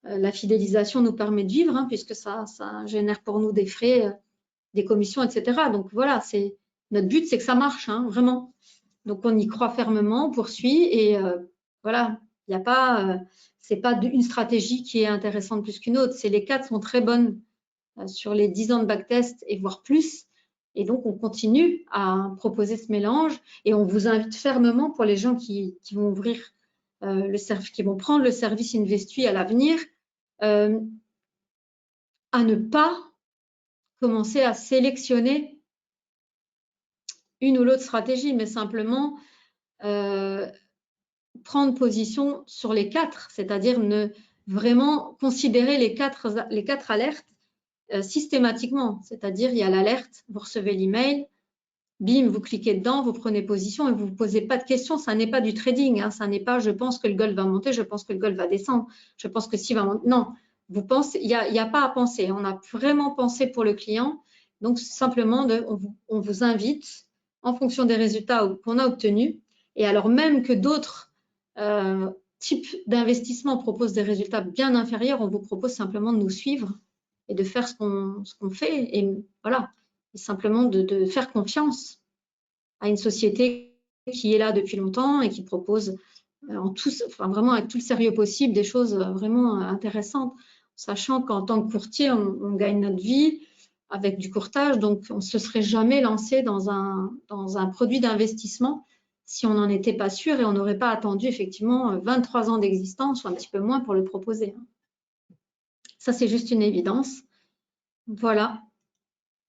A: la fidélisation nous permet de vivre, hein, puisque ça génère pour nous des frais, des commissions, etc. Donc voilà, notre but, c'est que ça marche, hein, vraiment. Donc on y croit fermement, on poursuit et voilà, il n'y a pas, c'est pas une stratégie qui est intéressante plus qu'une autre. C'est les 4 sont très bonnes sur les 10 ans de backtest et voire plus. Et donc on continue à proposer ce mélange et on vous invite fermement pour les gens qui vont ouvrir le service, qui vont prendre le service Investui à l'avenir. À ne pas commencer à sélectionner une ou l'autre stratégie, mais simplement prendre position sur les 4, c'est-à-dire ne vraiment considérer les quatre alertes systématiquement. C'est-à-dire, il y a l'alerte, vous recevez l'email, bim, vous cliquez dedans, vous prenez position et vous ne vous posez pas de questions. Ça n'est pas du trading, hein, ça n'est pas je pense que le gold va monter, je pense que le gold va descendre, je pense que si va monter. Non, vous pensez, il n'y a pas à penser. On a vraiment pensé pour le client. Donc, simplement, on vous invite en fonction des résultats qu'on a obtenus. Et alors même que d'autres types d'investissements proposent des résultats bien inférieurs, on vous propose simplement de nous suivre et de faire ce qu'on fait. Et voilà, et simplement de faire confiance à une société qui est là depuis longtemps et qui propose vraiment avec tout le sérieux possible des choses vraiment intéressantes, sachant qu'en tant que courtier, on gagne notre vie avec du courtage, donc on ne se serait jamais lancé dans un produit d'investissement si on n'en était pas sûr et on n'aurait pas attendu effectivement 23 ans d'existence ou un petit peu moins pour le proposer. Ça, c'est juste une évidence. Voilà.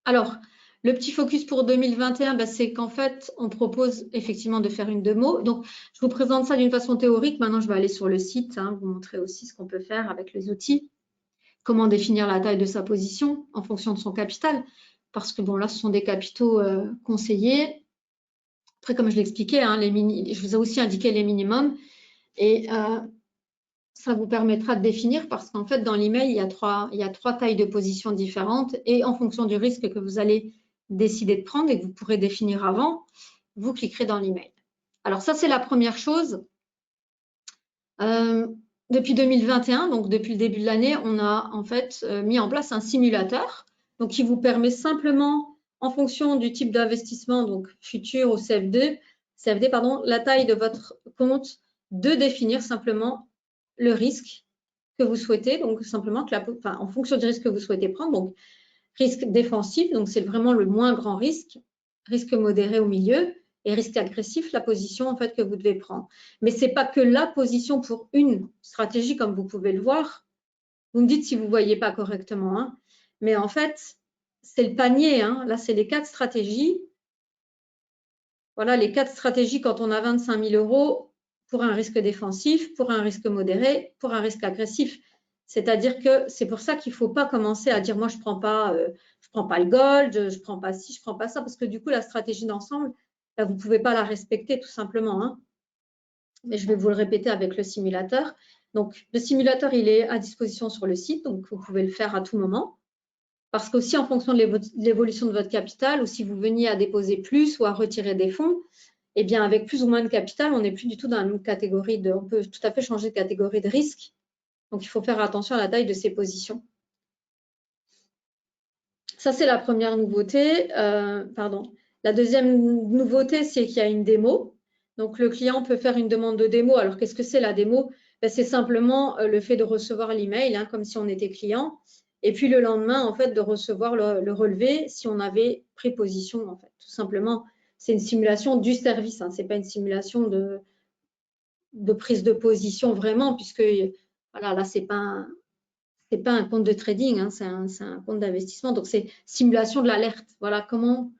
A: Alors, le petit focus pour 2021, c'est qu'en fait, on propose effectivement de faire une démo. Donc, je vous présente ça d'une façon théorique. Maintenant, je vais aller sur le site, hein, vous montrer aussi ce qu'on peut faire avec les outils. Comment définir la taille de sa position en fonction de son capital. Parce que, bon, là, ce sont des capitaux conseillés. Après, comme je l'expliquais, hein, je vous ai aussi indiqué les minimums. Et ça vous permettra de définir parce qu'en fait, dans l'email, il y a trois tailles de position différentes et en fonction du risque que vous allez décider de prendre et que vous pourrez définir avant, vous cliquerez dans l'email. Alors ça, c'est la première chose. Depuis 2021, donc depuis le début de l'année, on a en fait mis en place un simulateur donc qui vous permet simplement, en fonction du type d'investissement, donc futur ou CFD, la taille de votre compte, de définir simplement le risque que vous souhaitez, donc simplement en fonction du risque que vous souhaitez prendre, donc risque défensif, donc c'est vraiment le moins grand risque, risque modéré au milieu, et risque agressif, la position en fait que vous devez prendre. Mais ce n'est pas que la position pour une stratégie, comme vous pouvez le voir. Vous me dites si vous ne voyez pas correctement. Hein. Mais en fait, c'est le panier. Hein. Là, c'est les 4 stratégies. Voilà, les 4 stratégies quand on a 25 000 € pour un risque défensif, pour un risque modéré, pour un risque agressif. C'est-à-dire que c'est pour ça qu'il ne faut pas commencer à dire moi je prends pas le gold, je prends pas ci, je prends pas ça, parce que du coup la stratégie d'ensemble, vous ne pouvez pas la respecter tout simplement. Hein. Mais je vais vous le répéter avec le simulateur. Donc le simulateur il est à disposition sur le site, donc vous pouvez le faire à tout moment. Parce qu'aussi en fonction de l'évolution de votre capital, ou si vous veniez à déposer plus ou à retirer des fonds, eh bien avec plus ou moins de capital, on n'est plus du tout dans la même catégorie on peut tout à fait changer de catégorie de risque. Donc, il faut faire attention à la taille de ces positions. Ça, c'est la première nouveauté. La deuxième nouveauté, c'est qu'il y a une démo. Donc, le client peut faire une demande de démo. Alors, qu'est-ce que c'est la démo? C'est simplement le fait de recevoir l'email, hein, comme si on était client. Et puis, le lendemain, en fait, de recevoir le relevé si on avait pris position, en fait. Tout simplement, c'est une simulation du service. Hein. Ce n'est pas une simulation de prise de position vraiment, puisque voilà, là, ce n'est pas un compte de trading, hein, c'est un compte d'investissement. Donc, c'est simulation de l'alerte. Voilà comment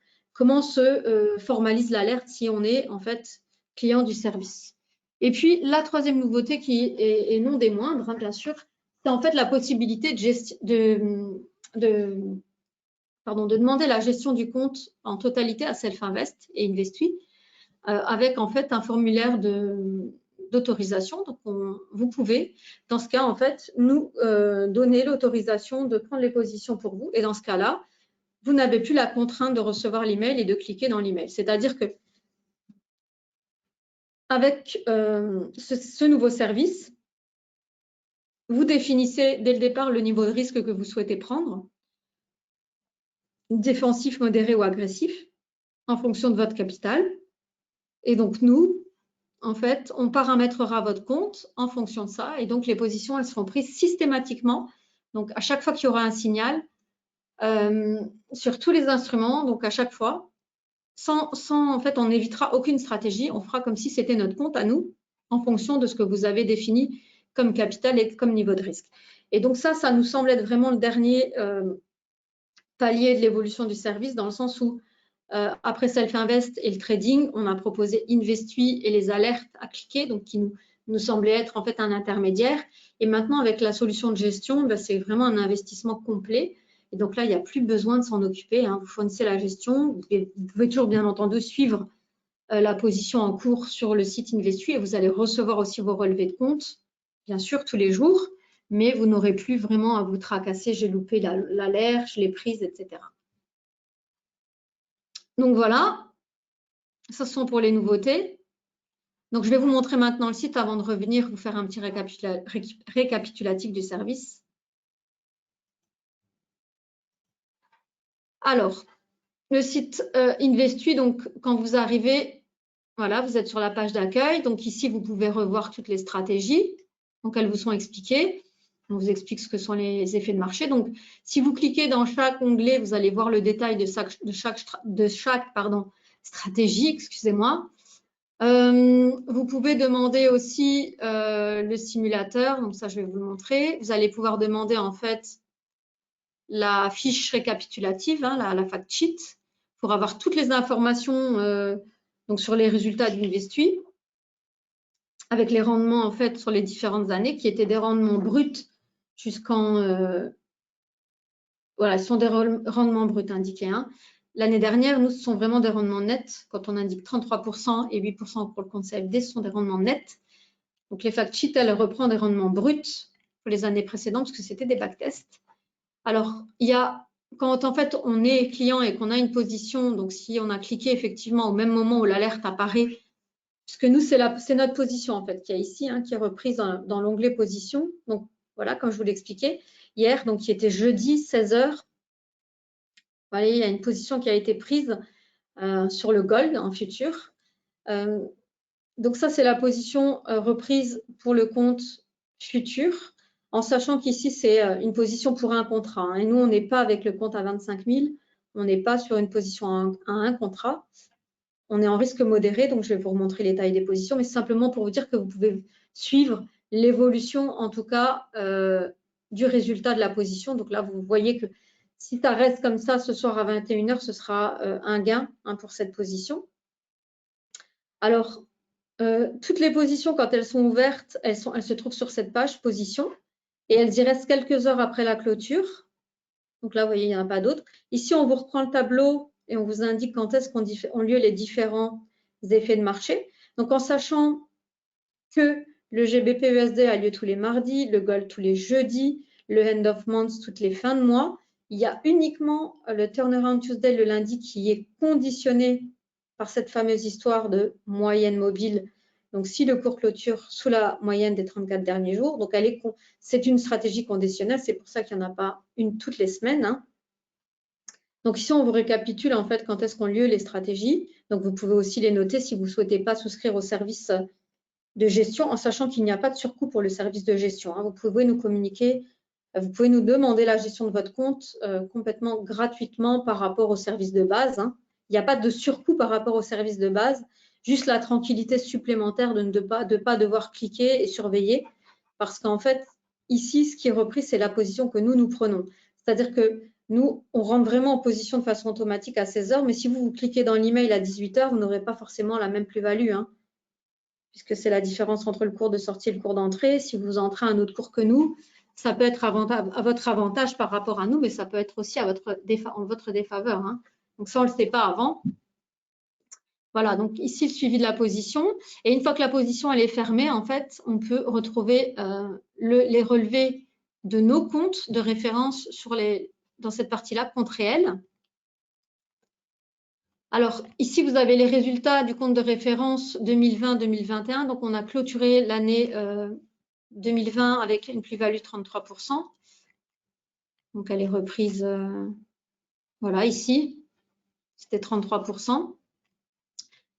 A: se formalise l'alerte si on est en fait client du service. Et puis, la troisième nouveauté qui est non des moindres, hein, bien sûr, c'est en fait la possibilité de demander la gestion du compte en totalité à Self-Invest et Investui avec en fait un formulaire d'autorisation. Donc, vous pouvez, dans ce cas, en fait, nous donner l'autorisation de prendre les positions pour vous. Et dans ce cas-là, vous n'avez plus la contrainte de recevoir l'email et de cliquer dans l'email. C'est-à-dire que avec ce nouveau service, vous définissez dès le départ le niveau de risque que vous souhaitez prendre, défensif, modéré ou agressif, en fonction de votre capital. Et donc, nous, en fait, on paramétrera votre compte en fonction de ça. Et donc, les positions, elles seront prises systématiquement. Donc, à chaque fois qu'il y aura un signal, sur tous les instruments, donc à chaque fois, en fait, on n'évitera aucune stratégie. On fera comme si c'était notre compte à nous, en fonction de ce que vous avez défini comme capital et comme niveau de risque. Et donc, ça nous semble être vraiment le dernier palier de l'évolution du service, dans le sens où après Self-Invest et le trading, on a proposé Investui et les alertes à cliquer, donc qui nous semblait être en fait un intermédiaire. Et maintenant, avec la solution de gestion, c'est vraiment un investissement complet. Et donc là, il n'y a plus besoin de s'en occuper. Hein. Vous fournissez la gestion. Vous pouvez toujours, bien entendu, suivre la position en cours sur le site Investui et vous allez recevoir aussi vos relevés de compte, bien sûr, tous les jours. Mais vous n'aurez plus vraiment à vous tracasser. J'ai loupé l'alerte, je l'ai prise, etc. Donc voilà, ça sont pour les nouveautés. Donc je vais vous montrer maintenant le site avant de revenir vous faire un petit récapitulatif du service. Alors, le site Investui, donc quand vous arrivez, voilà, vous êtes sur la page d'accueil. Donc ici, vous pouvez revoir toutes les stratégies. Donc elles vous sont expliquées. On vous explique ce que sont les effets de marché. Donc si vous cliquez dans chaque onglet, vous allez voir le détail de chaque stratégie, excusez-moi. Vous pouvez demander aussi le simulateur, donc ça je vais vous le montrer. Vous allez pouvoir demander en fait la fiche récapitulative, hein, la fact sheet, pour avoir toutes les informations donc sur les résultats d'Investui, avec les rendements en fait sur les différentes années, qui étaient des rendements bruts jusqu'en voilà, ce sont des rendements bruts indiqués. Hein. L'année dernière, nous, ce sont vraiment des rendements nets. Quand on indique 33% et 8% pour le compte CFD, ce sont des rendements nets. Donc, les fact sheets, elles reprennent des rendements bruts pour les années précédentes, parce que c'était des backtests. Alors, il y a, quand en fait on est client et qu'on a une position, donc si on a cliqué effectivement au même moment où l'alerte apparaît, puisque nous, c'est notre position en fait qui est ici, hein, qui est reprise dans l'onglet position. Donc, voilà, comme je vous l'expliquais hier, donc qui était jeudi 16h. Vous voyez, il y a une position qui a été prise sur le gold en futur. Donc ça, c'est la position reprise pour le compte futur, en sachant qu'ici, c'est une position pour un contrat. Hein, et nous, on n'est pas avec le compte à 25 000, on n'est pas sur une position à un contrat. On est en risque modéré, donc je vais vous remontrer les tailles des positions, mais c'est simplement pour vous dire que vous pouvez suivre l'évolution, en tout cas, du résultat de la position. Donc là, vous voyez que si ça reste comme ça ce soir à 21h, ce sera un gain pour cette position. Alors, toutes les positions, quand elles sont ouvertes, elles se trouvent sur cette page position.
B: et elles y restent quelques heures après la clôture. Donc là, vous voyez, il n'y en a pas d'autres. Ici, on vous reprend le tableau et on vous indique quand est-ce qu'ont lieu les différents effets de marché. Donc, en sachant que le GBP-USD a lieu tous les mardis, le Gold tous les jeudis, le End of Month toutes les fins de mois, il y a uniquement le Turnaround Tuesday le lundi qui est conditionné par cette fameuse histoire de moyenne mobile. Donc, si le cours clôture sous la moyenne des 34 derniers jours, donc c'est une stratégie conditionnelle, c'est pour ça qu'il n'y en a pas une toutes les semaines. Hein. Donc ici, on vous récapitule en fait quand est-ce qu'ont lieu les stratégies. Donc, vous pouvez aussi les noter si vous ne souhaitez pas souscrire au service de gestion, en sachant qu'il n'y a pas de surcoût pour le service de gestion. Hein. Vous pouvez nous communiquer, vous pouvez nous demander la gestion de votre compte complètement gratuitement par rapport au service de base. Hein. Il n'y a pas de surcoût par rapport au service de base, juste la tranquillité supplémentaire de ne pas devoir cliquer et surveiller, parce qu'en fait, ici, ce qui est repris, c'est la position que nous prenons. C'est-à-dire que nous, on rentre vraiment en position de façon automatique à 16 heures, mais si vous cliquez dans l'email à 18 heures, vous n'aurez pas forcément la même plus-value, hein, puisque c'est la différence entre le cours de sortie et le cours d'entrée. Si vous entrez à un autre cours que nous, ça peut être à votre avantage par rapport à nous, mais ça peut être aussi en votre défaveur. Hein. Donc ça, on ne le sait pas avant. Voilà, donc ici, le suivi de la position. Et une fois que la position elle est fermée, en fait, on peut retrouver les relevés de nos comptes de référence dans cette partie-là, compte réel. Alors, ici, vous avez les résultats du compte de référence 2020-2021. Donc, on a clôturé l'année 2020 avec une plus-value de 33%. Donc, elle est reprise, voilà, ici. C'était 33%.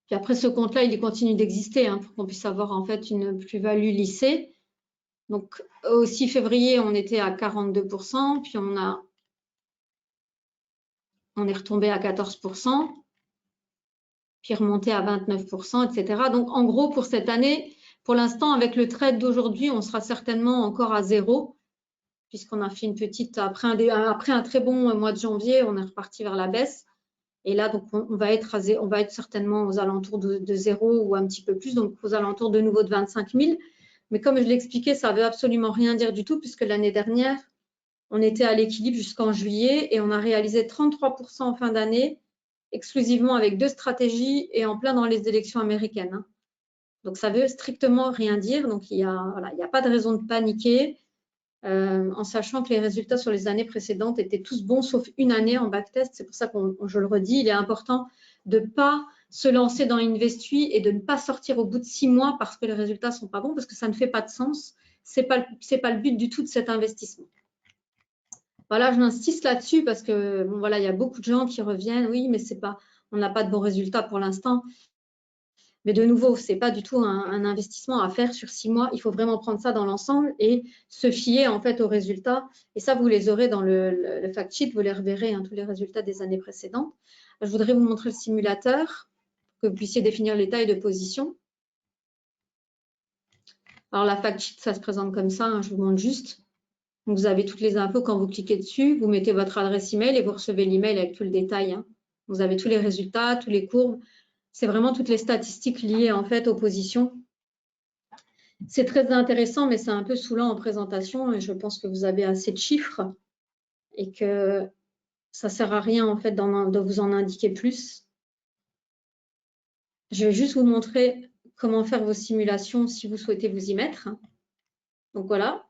B: Puis après, ce compte-là, il continue d'exister hein, pour qu'on puisse avoir en fait une plus-value lissée. Donc, au 6 février, on était à 42%, puis on est retombé à 14%, puis remonté à 29%, etc. Donc, en gros, pour cette année, pour l'instant, avec le trade d'aujourd'hui, on sera certainement encore à zéro, puisqu'on a fait une petite… Après un très bon mois de janvier, on est reparti vers la baisse. Et là, donc, on va être certainement aux alentours de zéro ou un petit peu plus, donc aux alentours de nouveau de 25 000. Mais comme je l'expliquais, ça ne veut absolument rien dire du tout, puisque l'année dernière, on était à l'équilibre jusqu'en juillet et on a réalisé 33% en fin d'année, exclusivement avec 2 stratégies et en plein dans les élections américaines. Hein. Donc, ça ne veut strictement rien dire. Donc, il n'y a pas de raison de paniquer, en sachant que les résultats sur les années précédentes étaient tous bons, sauf une année en backtest. C'est pour ça que je le redis, il est important de ne pas se lancer dans Investui et de ne pas sortir au bout de 6 mois parce que les résultats ne sont pas bons, parce que ça ne fait pas de sens. Ce n'est pas le but du tout de cet investissement. Voilà, je m'insiste là-dessus parce que bon, voilà, il y a beaucoup de gens qui reviennent. Oui, mais on n'a pas de bons résultats pour l'instant. Mais de nouveau, ce n'est pas du tout un investissement à faire sur 6 mois. Il faut vraiment prendre ça dans l'ensemble et se fier en fait aux résultats. Et ça, vous les aurez dans le fact sheet, vous les reverrez, hein, tous les résultats des années précédentes. Je voudrais vous montrer le simulateur pour que vous puissiez définir les tailles de position. Alors, la fact sheet, ça se présente comme ça. Hein, je vous montre juste. Donc, vous avez toutes les infos quand vous cliquez dessus. Vous mettez votre adresse email et vous recevez l'email avec tout le détail. Hein. Vous avez tous les résultats, tous les courbes. C'est vraiment toutes les statistiques liées en fait aux positions. C'est très intéressant, mais c'est un peu saoulant en présentation et je pense que vous avez assez de chiffres et que ça ne sert à rien en fait de vous en indiquer plus. Je vais juste vous montrer comment faire vos simulations si vous souhaitez vous y mettre. Donc voilà,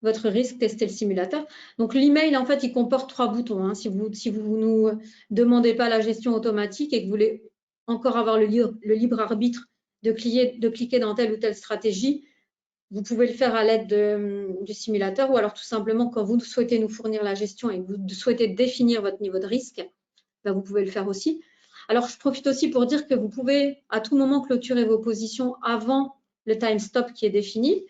B: votre risque, tester le simulateur. Donc l'email, en fait, il comporte 3 boutons. Hein. Si vous nous demandez pas la gestion automatique et que vous voulez encore avoir le libre arbitre de cliquer dans telle ou telle stratégie, vous pouvez le faire à l'aide du simulateur ou alors tout simplement quand vous souhaitez nous fournir la gestion et que vous souhaitez définir votre niveau de risque, ben vous pouvez le faire aussi. Alors, je profite aussi pour dire que vous pouvez à tout moment clôturer vos positions avant le time stop qui est défini.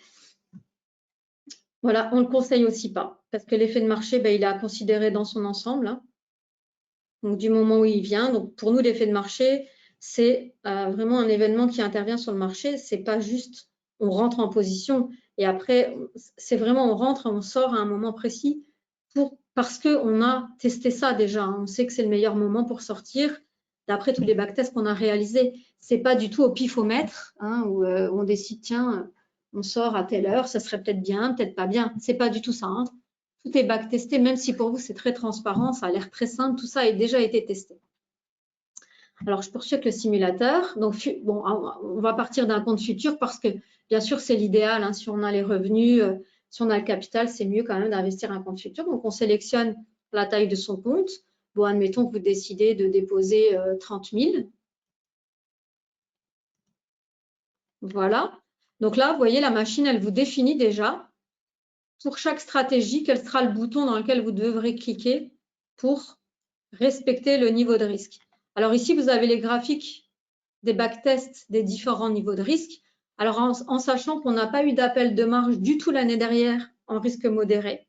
B: Voilà, on ne le conseille aussi pas parce que l'effet de marché, ben, il est à considérer dans son ensemble. Hein. Donc, du moment où il vient. Donc, pour nous, l'effet de marché, c'est vraiment un événement qui intervient sur le marché. Ce n'est pas juste on rentre en position et après, c'est vraiment on rentre et on sort à un moment précis parce qu'on a testé ça déjà. Hein. On sait que c'est le meilleur moment pour sortir d'après tous les backtests qu'on a réalisés. Ce n'est pas du tout au pifomètre hein, où on décide, tiens,
A: on sort à telle heure, ça serait peut-être bien, peut-être pas bien. C'est pas du tout ça, hein. Tout est backtesté, même si pour vous c'est très transparent, ça a l'air très simple, tout ça a déjà été testé. Alors, je poursuis avec le simulateur. Donc, bon, on va partir d'un compte futur parce que, bien sûr, c'est l'idéal, hein. Si on a les revenus, si on a le capital, c'est mieux quand même d'investir un compte futur. Donc, on sélectionne la taille de son compte. Bon, admettons que vous décidez de déposer 30 000. Voilà. Donc là, vous voyez, la machine, elle vous définit déjà pour chaque stratégie quel sera le bouton dans lequel vous devrez cliquer pour respecter le niveau de risque. Alors ici, vous avez les graphiques des backtests des différents niveaux de risque. Alors en sachant qu'on n'a pas eu d'appel de marge du tout l'année dernière en risque modéré,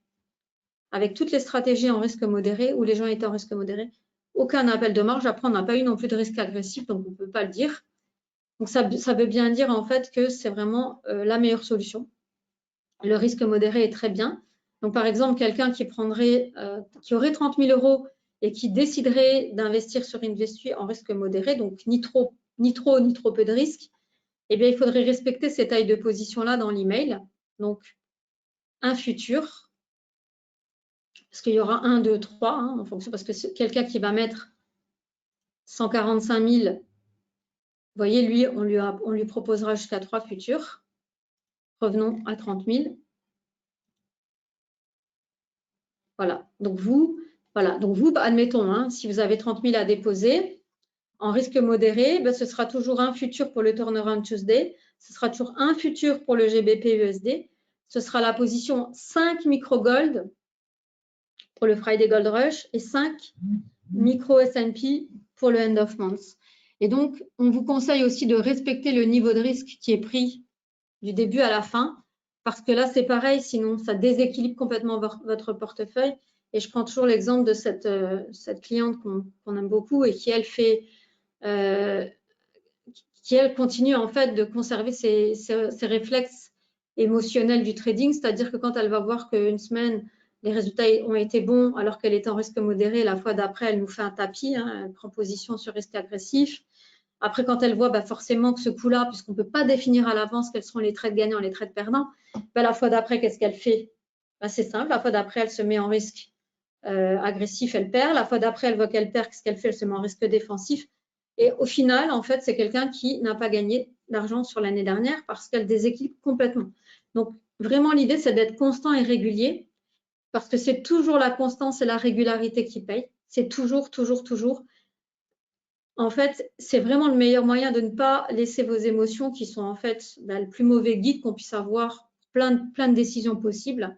A: avec toutes les stratégies en risque modéré où les gens étaient en risque modéré, aucun appel de marge. Après, on n'a pas eu non plus de risque agressif, donc on ne peut pas le dire. Donc ça veut bien dire en fait que c'est vraiment la meilleure solution. Le risque modéré est très bien. Donc par exemple, quelqu'un qui aurait 30 000 € et qui déciderait d'investir sur Investuy en risque modéré, donc ni trop ni trop peu de risque, eh bien, il faudrait respecter ces tailles de position-là dans l'email. Donc, un futur, parce qu'il y aura 1, 2, 3, hein, en fonction, parce que quelqu'un qui va mettre 145 000, vous voyez, lui, on lui proposera jusqu'à 3 futurs. Revenons à 30 000. Voilà. Donc, vous, admettons, hein, si vous avez 30 000 à déposer, en risque modéré, ben, ce sera toujours un futur pour le Turnaround Tuesday, ce sera toujours un futur pour le GBP USD, ce sera la position 5 micro-gold pour le Friday Gold Rush et 5 micro S&P pour le End of Month. Et donc, on vous conseille aussi de respecter le niveau de risque qui est pris du début à la fin, parce que là, c'est pareil, sinon ça déséquilibre complètement votre portefeuille. Et je prends toujours l'exemple de cette cliente qu'on aime beaucoup et qui, elle continue en fait de conserver ses réflexes émotionnels du trading, c'est-à-dire que quand elle va voir qu'une semaine, les résultats ont été bons alors qu'elle est en risque modéré, la fois d'après, elle nous fait un tapis, hein, elle prend position sur risque agressif. Après, quand elle voit forcément que ce coup-là, puisqu'on ne peut pas définir à l'avance quels seront les trades gagnants, les trades perdants, la fois d'après, qu'est-ce qu'elle fait? C'est simple, la fois d'après, elle se met en risque agressif, elle perd. La fois d'après, elle voit qu'elle perd, qu'est-ce qu'elle fait? Elle se met en risque défensif. Et au final, en fait, c'est quelqu'un qui n'a pas gagné d'argent sur l'année dernière parce qu'elle déséquilibre complètement. Donc, vraiment, l'idée, c'est d'être constant et régulier parce que c'est toujours la constance et la régularité qui payent. C'est toujours, toujours, toujours. En fait, c'est vraiment le meilleur moyen de ne pas laisser vos émotions qui sont en fait le plus mauvais guide qu'on puisse avoir, plein de décisions possibles.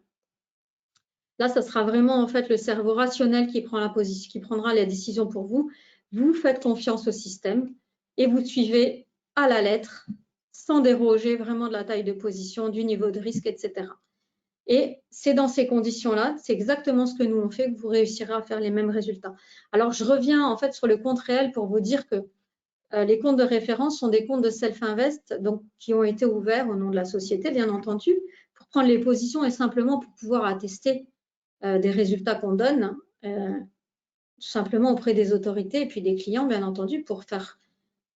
A: Là, ça sera vraiment en fait le cerveau rationnel qui prendra la décision pour vous. Vous faites confiance au système et vous suivez à la lettre, sans déroger vraiment de la taille de position, du niveau de risque, etc. Et c'est dans ces conditions-là, c'est exactement ce que nous on fait, que vous réussirez à faire les mêmes résultats. Alors, je reviens en fait sur le compte réel pour vous dire que les comptes de référence sont des comptes de self-invest, donc qui ont été ouverts au nom de la société, bien entendu, pour prendre les positions et simplement pour pouvoir attester des résultats qu'on donne, tout simplement auprès des autorités et puis des clients, bien entendu, pour faire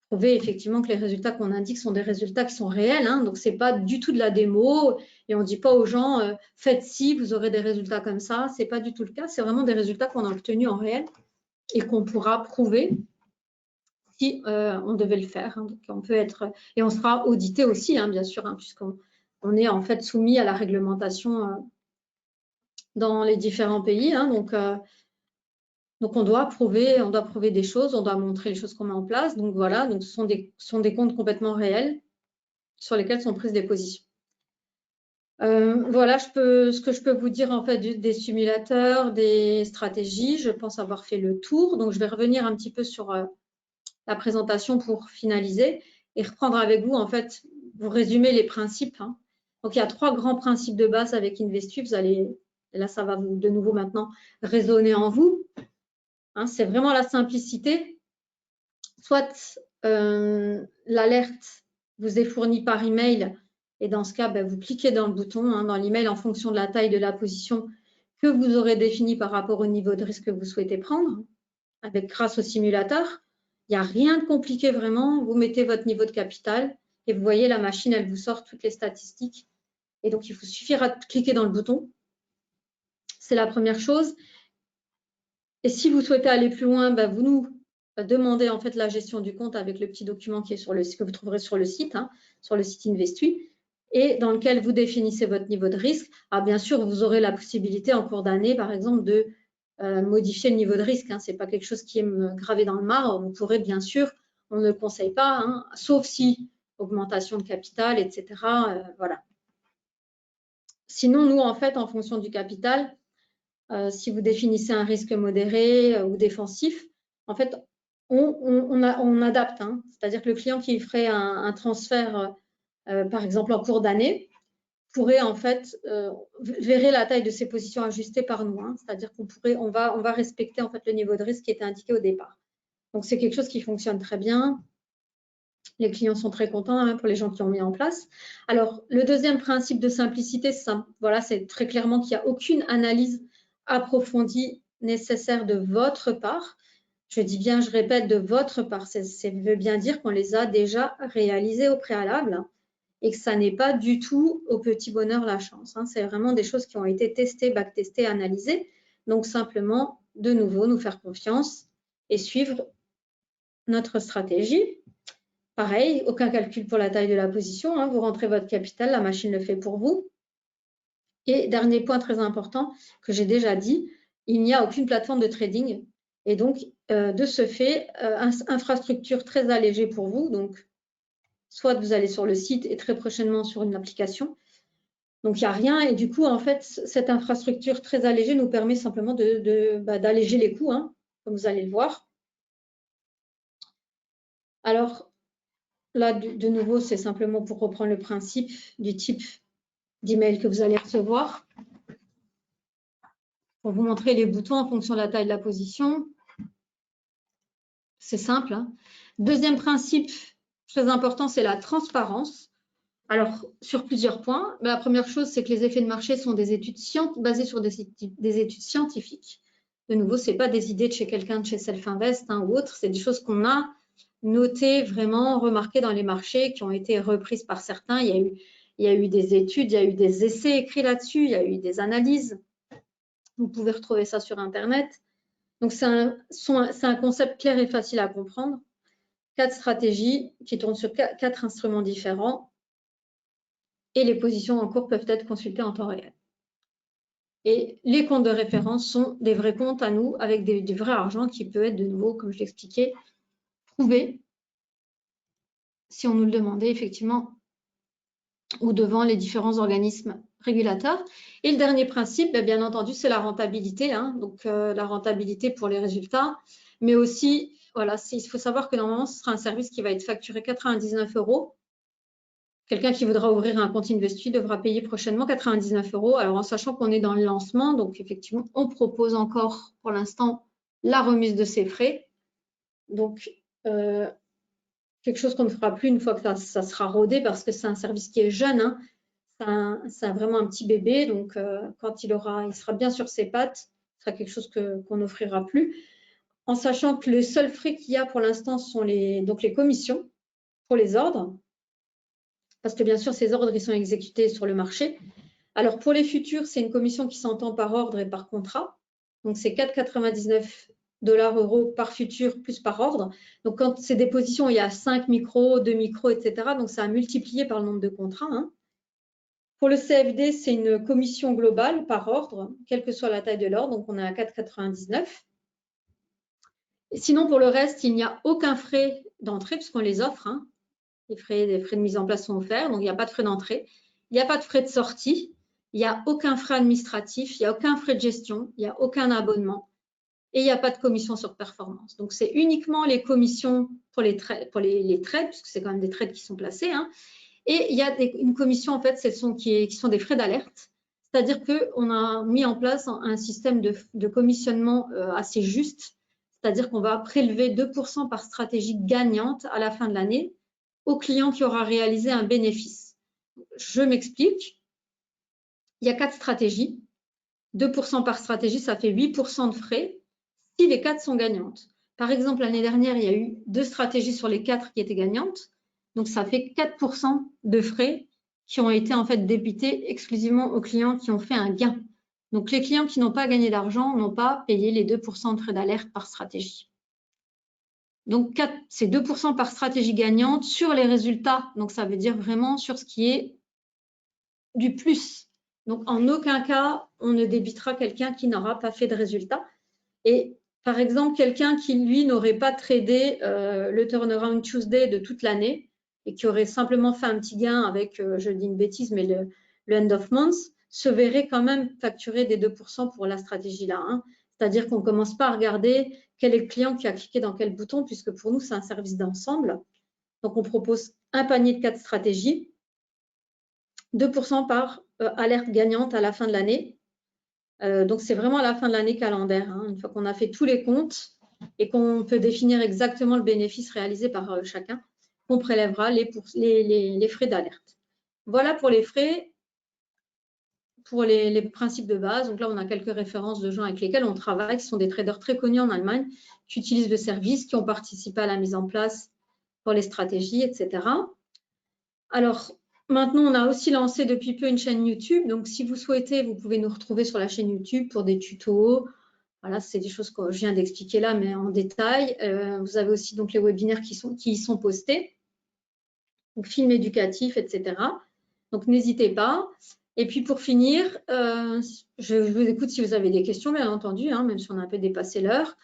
A: prouver effectivement que les résultats qu'on indique sont des résultats qui sont réels. Hein, donc, ce n'est pas du tout de la démo et on ne dit pas aux gens faites ci, vous aurez des résultats comme ça. Ce n'est pas du tout le cas. C'est vraiment des résultats qu'on a obtenus en réel et qu'on pourra prouver si on devait le faire. Hein. Donc, on peut être, et on sera audité aussi, hein, bien sûr, hein, puisqu'on est en fait soumis à la réglementation dans les différents pays. Hein, donc, on doit prouver des choses, on doit montrer les choses qu'on met en place. Donc voilà, donc ce sont des comptes complètement réels sur lesquels sont prises des positions. Voilà ce que je peux vous dire en fait des simulateurs, des stratégies. Je pense avoir fait le tour. Donc je vais revenir un petit peu sur la présentation pour finaliser et reprendre avec vous en fait, vous résumer les principes. Hein. Donc il y a 3 grands principes de base avec Investuy. Vous allez, et là ça va vous de nouveau maintenant résonner en vous. Hein, c'est vraiment la simplicité. Soit l'alerte vous est fournie par email et dans ce cas, vous cliquez dans le bouton, hein, dans l'email en fonction de la taille de la position que vous aurez définie par rapport au niveau de risque que vous souhaitez prendre, grâce au simulateur. Il n'y a rien de compliqué vraiment. Vous mettez votre niveau de capital
B: Et vous voyez, la machine, elle vous sort toutes les statistiques. Et donc, il vous suffira de cliquer dans le bouton. C'est la première chose. Et si vous souhaitez aller plus loin, vous nous demandez en fait la gestion du compte avec le petit document qui est sur le site, que vous trouverez sur le site, sur le site Investui, et dans lequel vous définissez votre niveau de risque. Alors, bien sûr, vous aurez la possibilité en cours d'année, par exemple, de modifier le niveau de risque. Ce n'est pas quelque chose qui est gravé dans le marbre. Vous pourrez, bien sûr, on ne le conseille pas, sauf si augmentation de capital, etc. Voilà. Sinon, nous, en fait, en fonction du capital, si vous définissez un risque modéré ou défensif, en fait, on adapte. C'est-à-dire que le client qui ferait un transfert, par exemple, en cours d'année, pourrait en fait verrait la taille de ses positions ajustées par nous. C'est-à-dire on va respecter en fait le niveau de risque qui était indiqué au départ. Donc, c'est quelque chose qui fonctionne très bien. Les clients sont très contents pour les gens qui ont mis en place. Alors, le deuxième principe de simplicité, c'est très clairement qu'il n'y a aucune analyse approfondie nécessaire de votre part. Je dis bien, je répète, de votre part. Ça veut bien dire qu'on les a déjà réalisées au préalable et que ça n'est pas du tout au petit bonheur la chance. C'est vraiment des choses qui ont été testées, backtestées, analysées. Donc, simplement, de nouveau, nous faire confiance et suivre notre stratégie. Pareil, aucun calcul pour la taille de la position. Vous rentrez votre capital, la machine le fait pour vous. Et dernier point très important que j'ai déjà dit, il n'y a aucune plateforme de trading. Et donc, de ce fait, infrastructure très allégée pour vous. Donc, soit vous allez sur le site et très prochainement sur une application. Donc, il n'y a rien. Et du coup, en fait, cette infrastructure très allégée nous permet simplement d'alléger les coûts, comme vous allez le voir. Alors, là, de nouveau, c'est simplement pour reprendre le principe du type d'email que vous allez recevoir. Pour vous montrer les boutons en fonction de la taille de la position. C'est simple. Deuxième principe très important, c'est la transparence. Alors, sur plusieurs points. La première chose, c'est que les effets de marché sont des études basées sur des études scientifiques. De nouveau, ce n'est pas des idées de chez quelqu'un de chez Self-Invest ou autre, c'est des choses qu'on a notées, vraiment remarquées dans les marchés, qui ont été reprises par certains. Il y a eu des études, il y a eu des essais écrits là-dessus, il y a eu des analyses. Vous pouvez retrouver ça sur Internet. Donc, c'est un concept clair et facile à comprendre. 4 stratégies qui tournent sur 4 instruments différents et les positions en cours peuvent être consultées en temps réel. Et les comptes de référence sont des vrais comptes à nous avec du vrai argent qui peut être de nouveau, comme je l'expliquais, prouvé si on nous le demandait effectivement ou devant les différents organismes régulateurs. Et le dernier principe, bien entendu, c'est la rentabilité. Donc, la rentabilité pour les résultats, mais aussi, voilà, il faut savoir que normalement, ce sera un service qui va être facturé 99 €. Quelqu'un qui voudra ouvrir un compte Investui devra payer prochainement 99 €. Alors, en sachant qu'on est dans le lancement, donc effectivement, on propose encore pour l'instant la remise de ces frais. Donc, quelque chose qu'on ne fera plus une fois que ça sera rodé parce que c'est un service qui est jeune. C'est vraiment un petit bébé. Donc, quand il sera bien sur ses pattes, ce sera quelque chose qu'on n'offrira plus. En sachant que les seuls frais qu'il y a pour l'instant sont les commissions pour les ordres. Parce que bien sûr, ces ordres, ils sont exécutés sur le marché. Alors, pour les futurs, c'est une commission qui s'entend par ordre et par contrat. Donc, c'est 4,99 € par futur plus par ordre. Donc, quand c'est des positions, il y a 5 micros, 2 micros, etc. Donc, ça a multiplié par le nombre de contrats. Pour le CFD, c'est une commission globale par ordre, quelle que soit la taille de l'ordre. Donc, on est à 4,99 €. Sinon, pour le reste, il n'y a aucun frais d'entrée puisqu'on les offre. Les frais de mise en place sont offerts, donc il n'y a pas de frais d'entrée. Il n'y a pas de frais de sortie. Il n'y a aucun frais administratif. Il n'y a aucun frais de gestion. Il n'y a aucun abonnement. Et il n'y a pas de commission sur performance. Donc, c'est uniquement les commissions pour les trades, puisque c'est quand même des trades qui sont placés. Et il y a une commission, en fait, qui sont des frais d'alerte. C'est-à-dire qu'on a mis en place un système de commissionnement assez juste. C'est-à-dire qu'on va prélever 2% par stratégie gagnante à la fin de l'année au client qui aura réalisé un bénéfice. Je m'explique. Il y a 4 stratégies. 2% par stratégie, ça fait 8% de frais si les 4 sont gagnantes. Par exemple, l'année dernière, il y a eu 2 stratégies sur les 4 qui étaient gagnantes. Donc, ça fait 4% de frais qui ont été en fait débités exclusivement aux clients qui ont fait un gain. Donc, les clients qui n'ont pas gagné d'argent n'ont pas payé les 2% de frais d'alerte par stratégie. Donc, c'est 2% par stratégie gagnante sur les résultats. Donc, ça veut dire vraiment sur ce qui est du plus. Donc, en aucun cas, on ne débitera quelqu'un qui n'aura pas fait de résultat. Et par exemple, quelqu'un qui, lui, n'aurait pas tradé le turnaround Tuesday de toute l'année et qui aurait simplement fait un petit gain avec, je dis une bêtise, mais le end of month, se verrait quand même facturer des 2% pour la stratégie-là. Hein. C'est-à-dire qu'on ne commence pas à regarder quel est le client qui a cliqué dans quel bouton, puisque pour nous, c'est un service d'ensemble. Donc, on propose un panier de 4 stratégies, 2% par alerte gagnante à la fin de l'année. Donc, c'est vraiment à la fin de l'année calendaire, hein, une fois qu'on a fait tous les comptes et qu'on peut définir exactement le bénéfice réalisé par chacun, on prélèvera les frais d'alerte. Voilà pour les frais, pour les principes de base. Donc là, on a quelques références de gens avec lesquels on travaille, qui sont des traders très connus en Allemagne, qui utilisent le service, qui ont participé à la mise en place pour les stratégies, etc. Alors, maintenant, on a aussi lancé depuis peu une chaîne YouTube. Donc, si vous souhaitez, vous pouvez nous retrouver sur la chaîne YouTube pour des tutos. Voilà, c'est des choses que je viens d'expliquer là, mais en détail. Vous avez aussi donc les webinaires qui y sont postés. Donc, films éducatifs, etc. Donc, n'hésitez pas. Et puis, pour finir, je vous écoute si vous avez des questions, bien entendu, hein, même si on a un peu dépassé l'heure.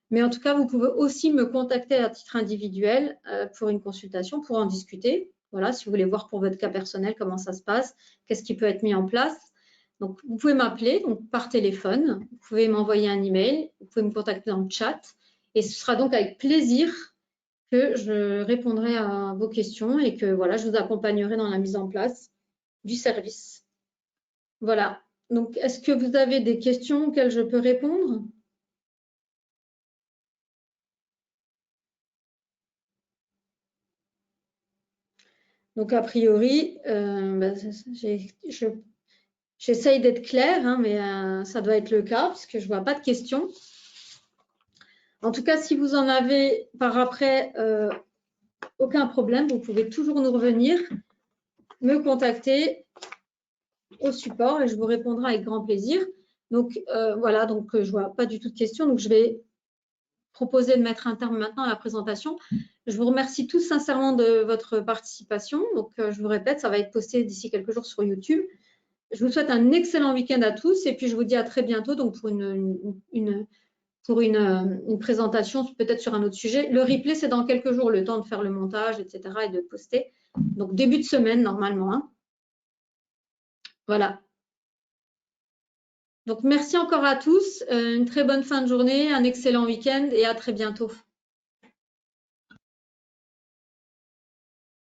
B: Mais en tout cas, vous pouvez aussi me contacter à titre individuel pour une consultation, pour en discuter. Voilà, si vous voulez voir pour votre cas personnel comment ça se passe, qu'est-ce qui peut être mis en place. Donc, vous pouvez m'appeler par téléphone, vous pouvez m'envoyer un email, vous pouvez me contacter dans le chat. Et ce sera donc avec plaisir que je répondrai à vos questions et que voilà, je vous accompagnerai dans la mise en place du service. Voilà. Donc, est-ce que vous avez des questions auxquelles je peux répondre ? Donc, a priori, j'essaye d'être claire, hein, mais ça doit être le cas puisque je ne vois pas de questions. En tout cas, si vous en avez par après, aucun problème, vous pouvez toujours nous revenir, me contacter au support et je vous répondrai avec grand plaisir. Donc, voilà, donc je ne vois pas du tout de questions. Donc, je vais proposer de mettre un terme maintenant à la présentation. Je vous remercie tous sincèrement de votre participation. Donc, je vous répète, ça va être posté d'ici quelques jours sur YouTube. Je vous souhaite un excellent week-end à tous et puis je vous dis à très bientôt donc pour une présentation peut-être sur un autre sujet. Le replay, c'est dans quelques jours, le temps de faire le montage, etc. et de poster. Donc, début de semaine, normalement. Hein. Voilà. Donc, merci encore à tous. Une très bonne fin de journée, un excellent week-end et à très bientôt.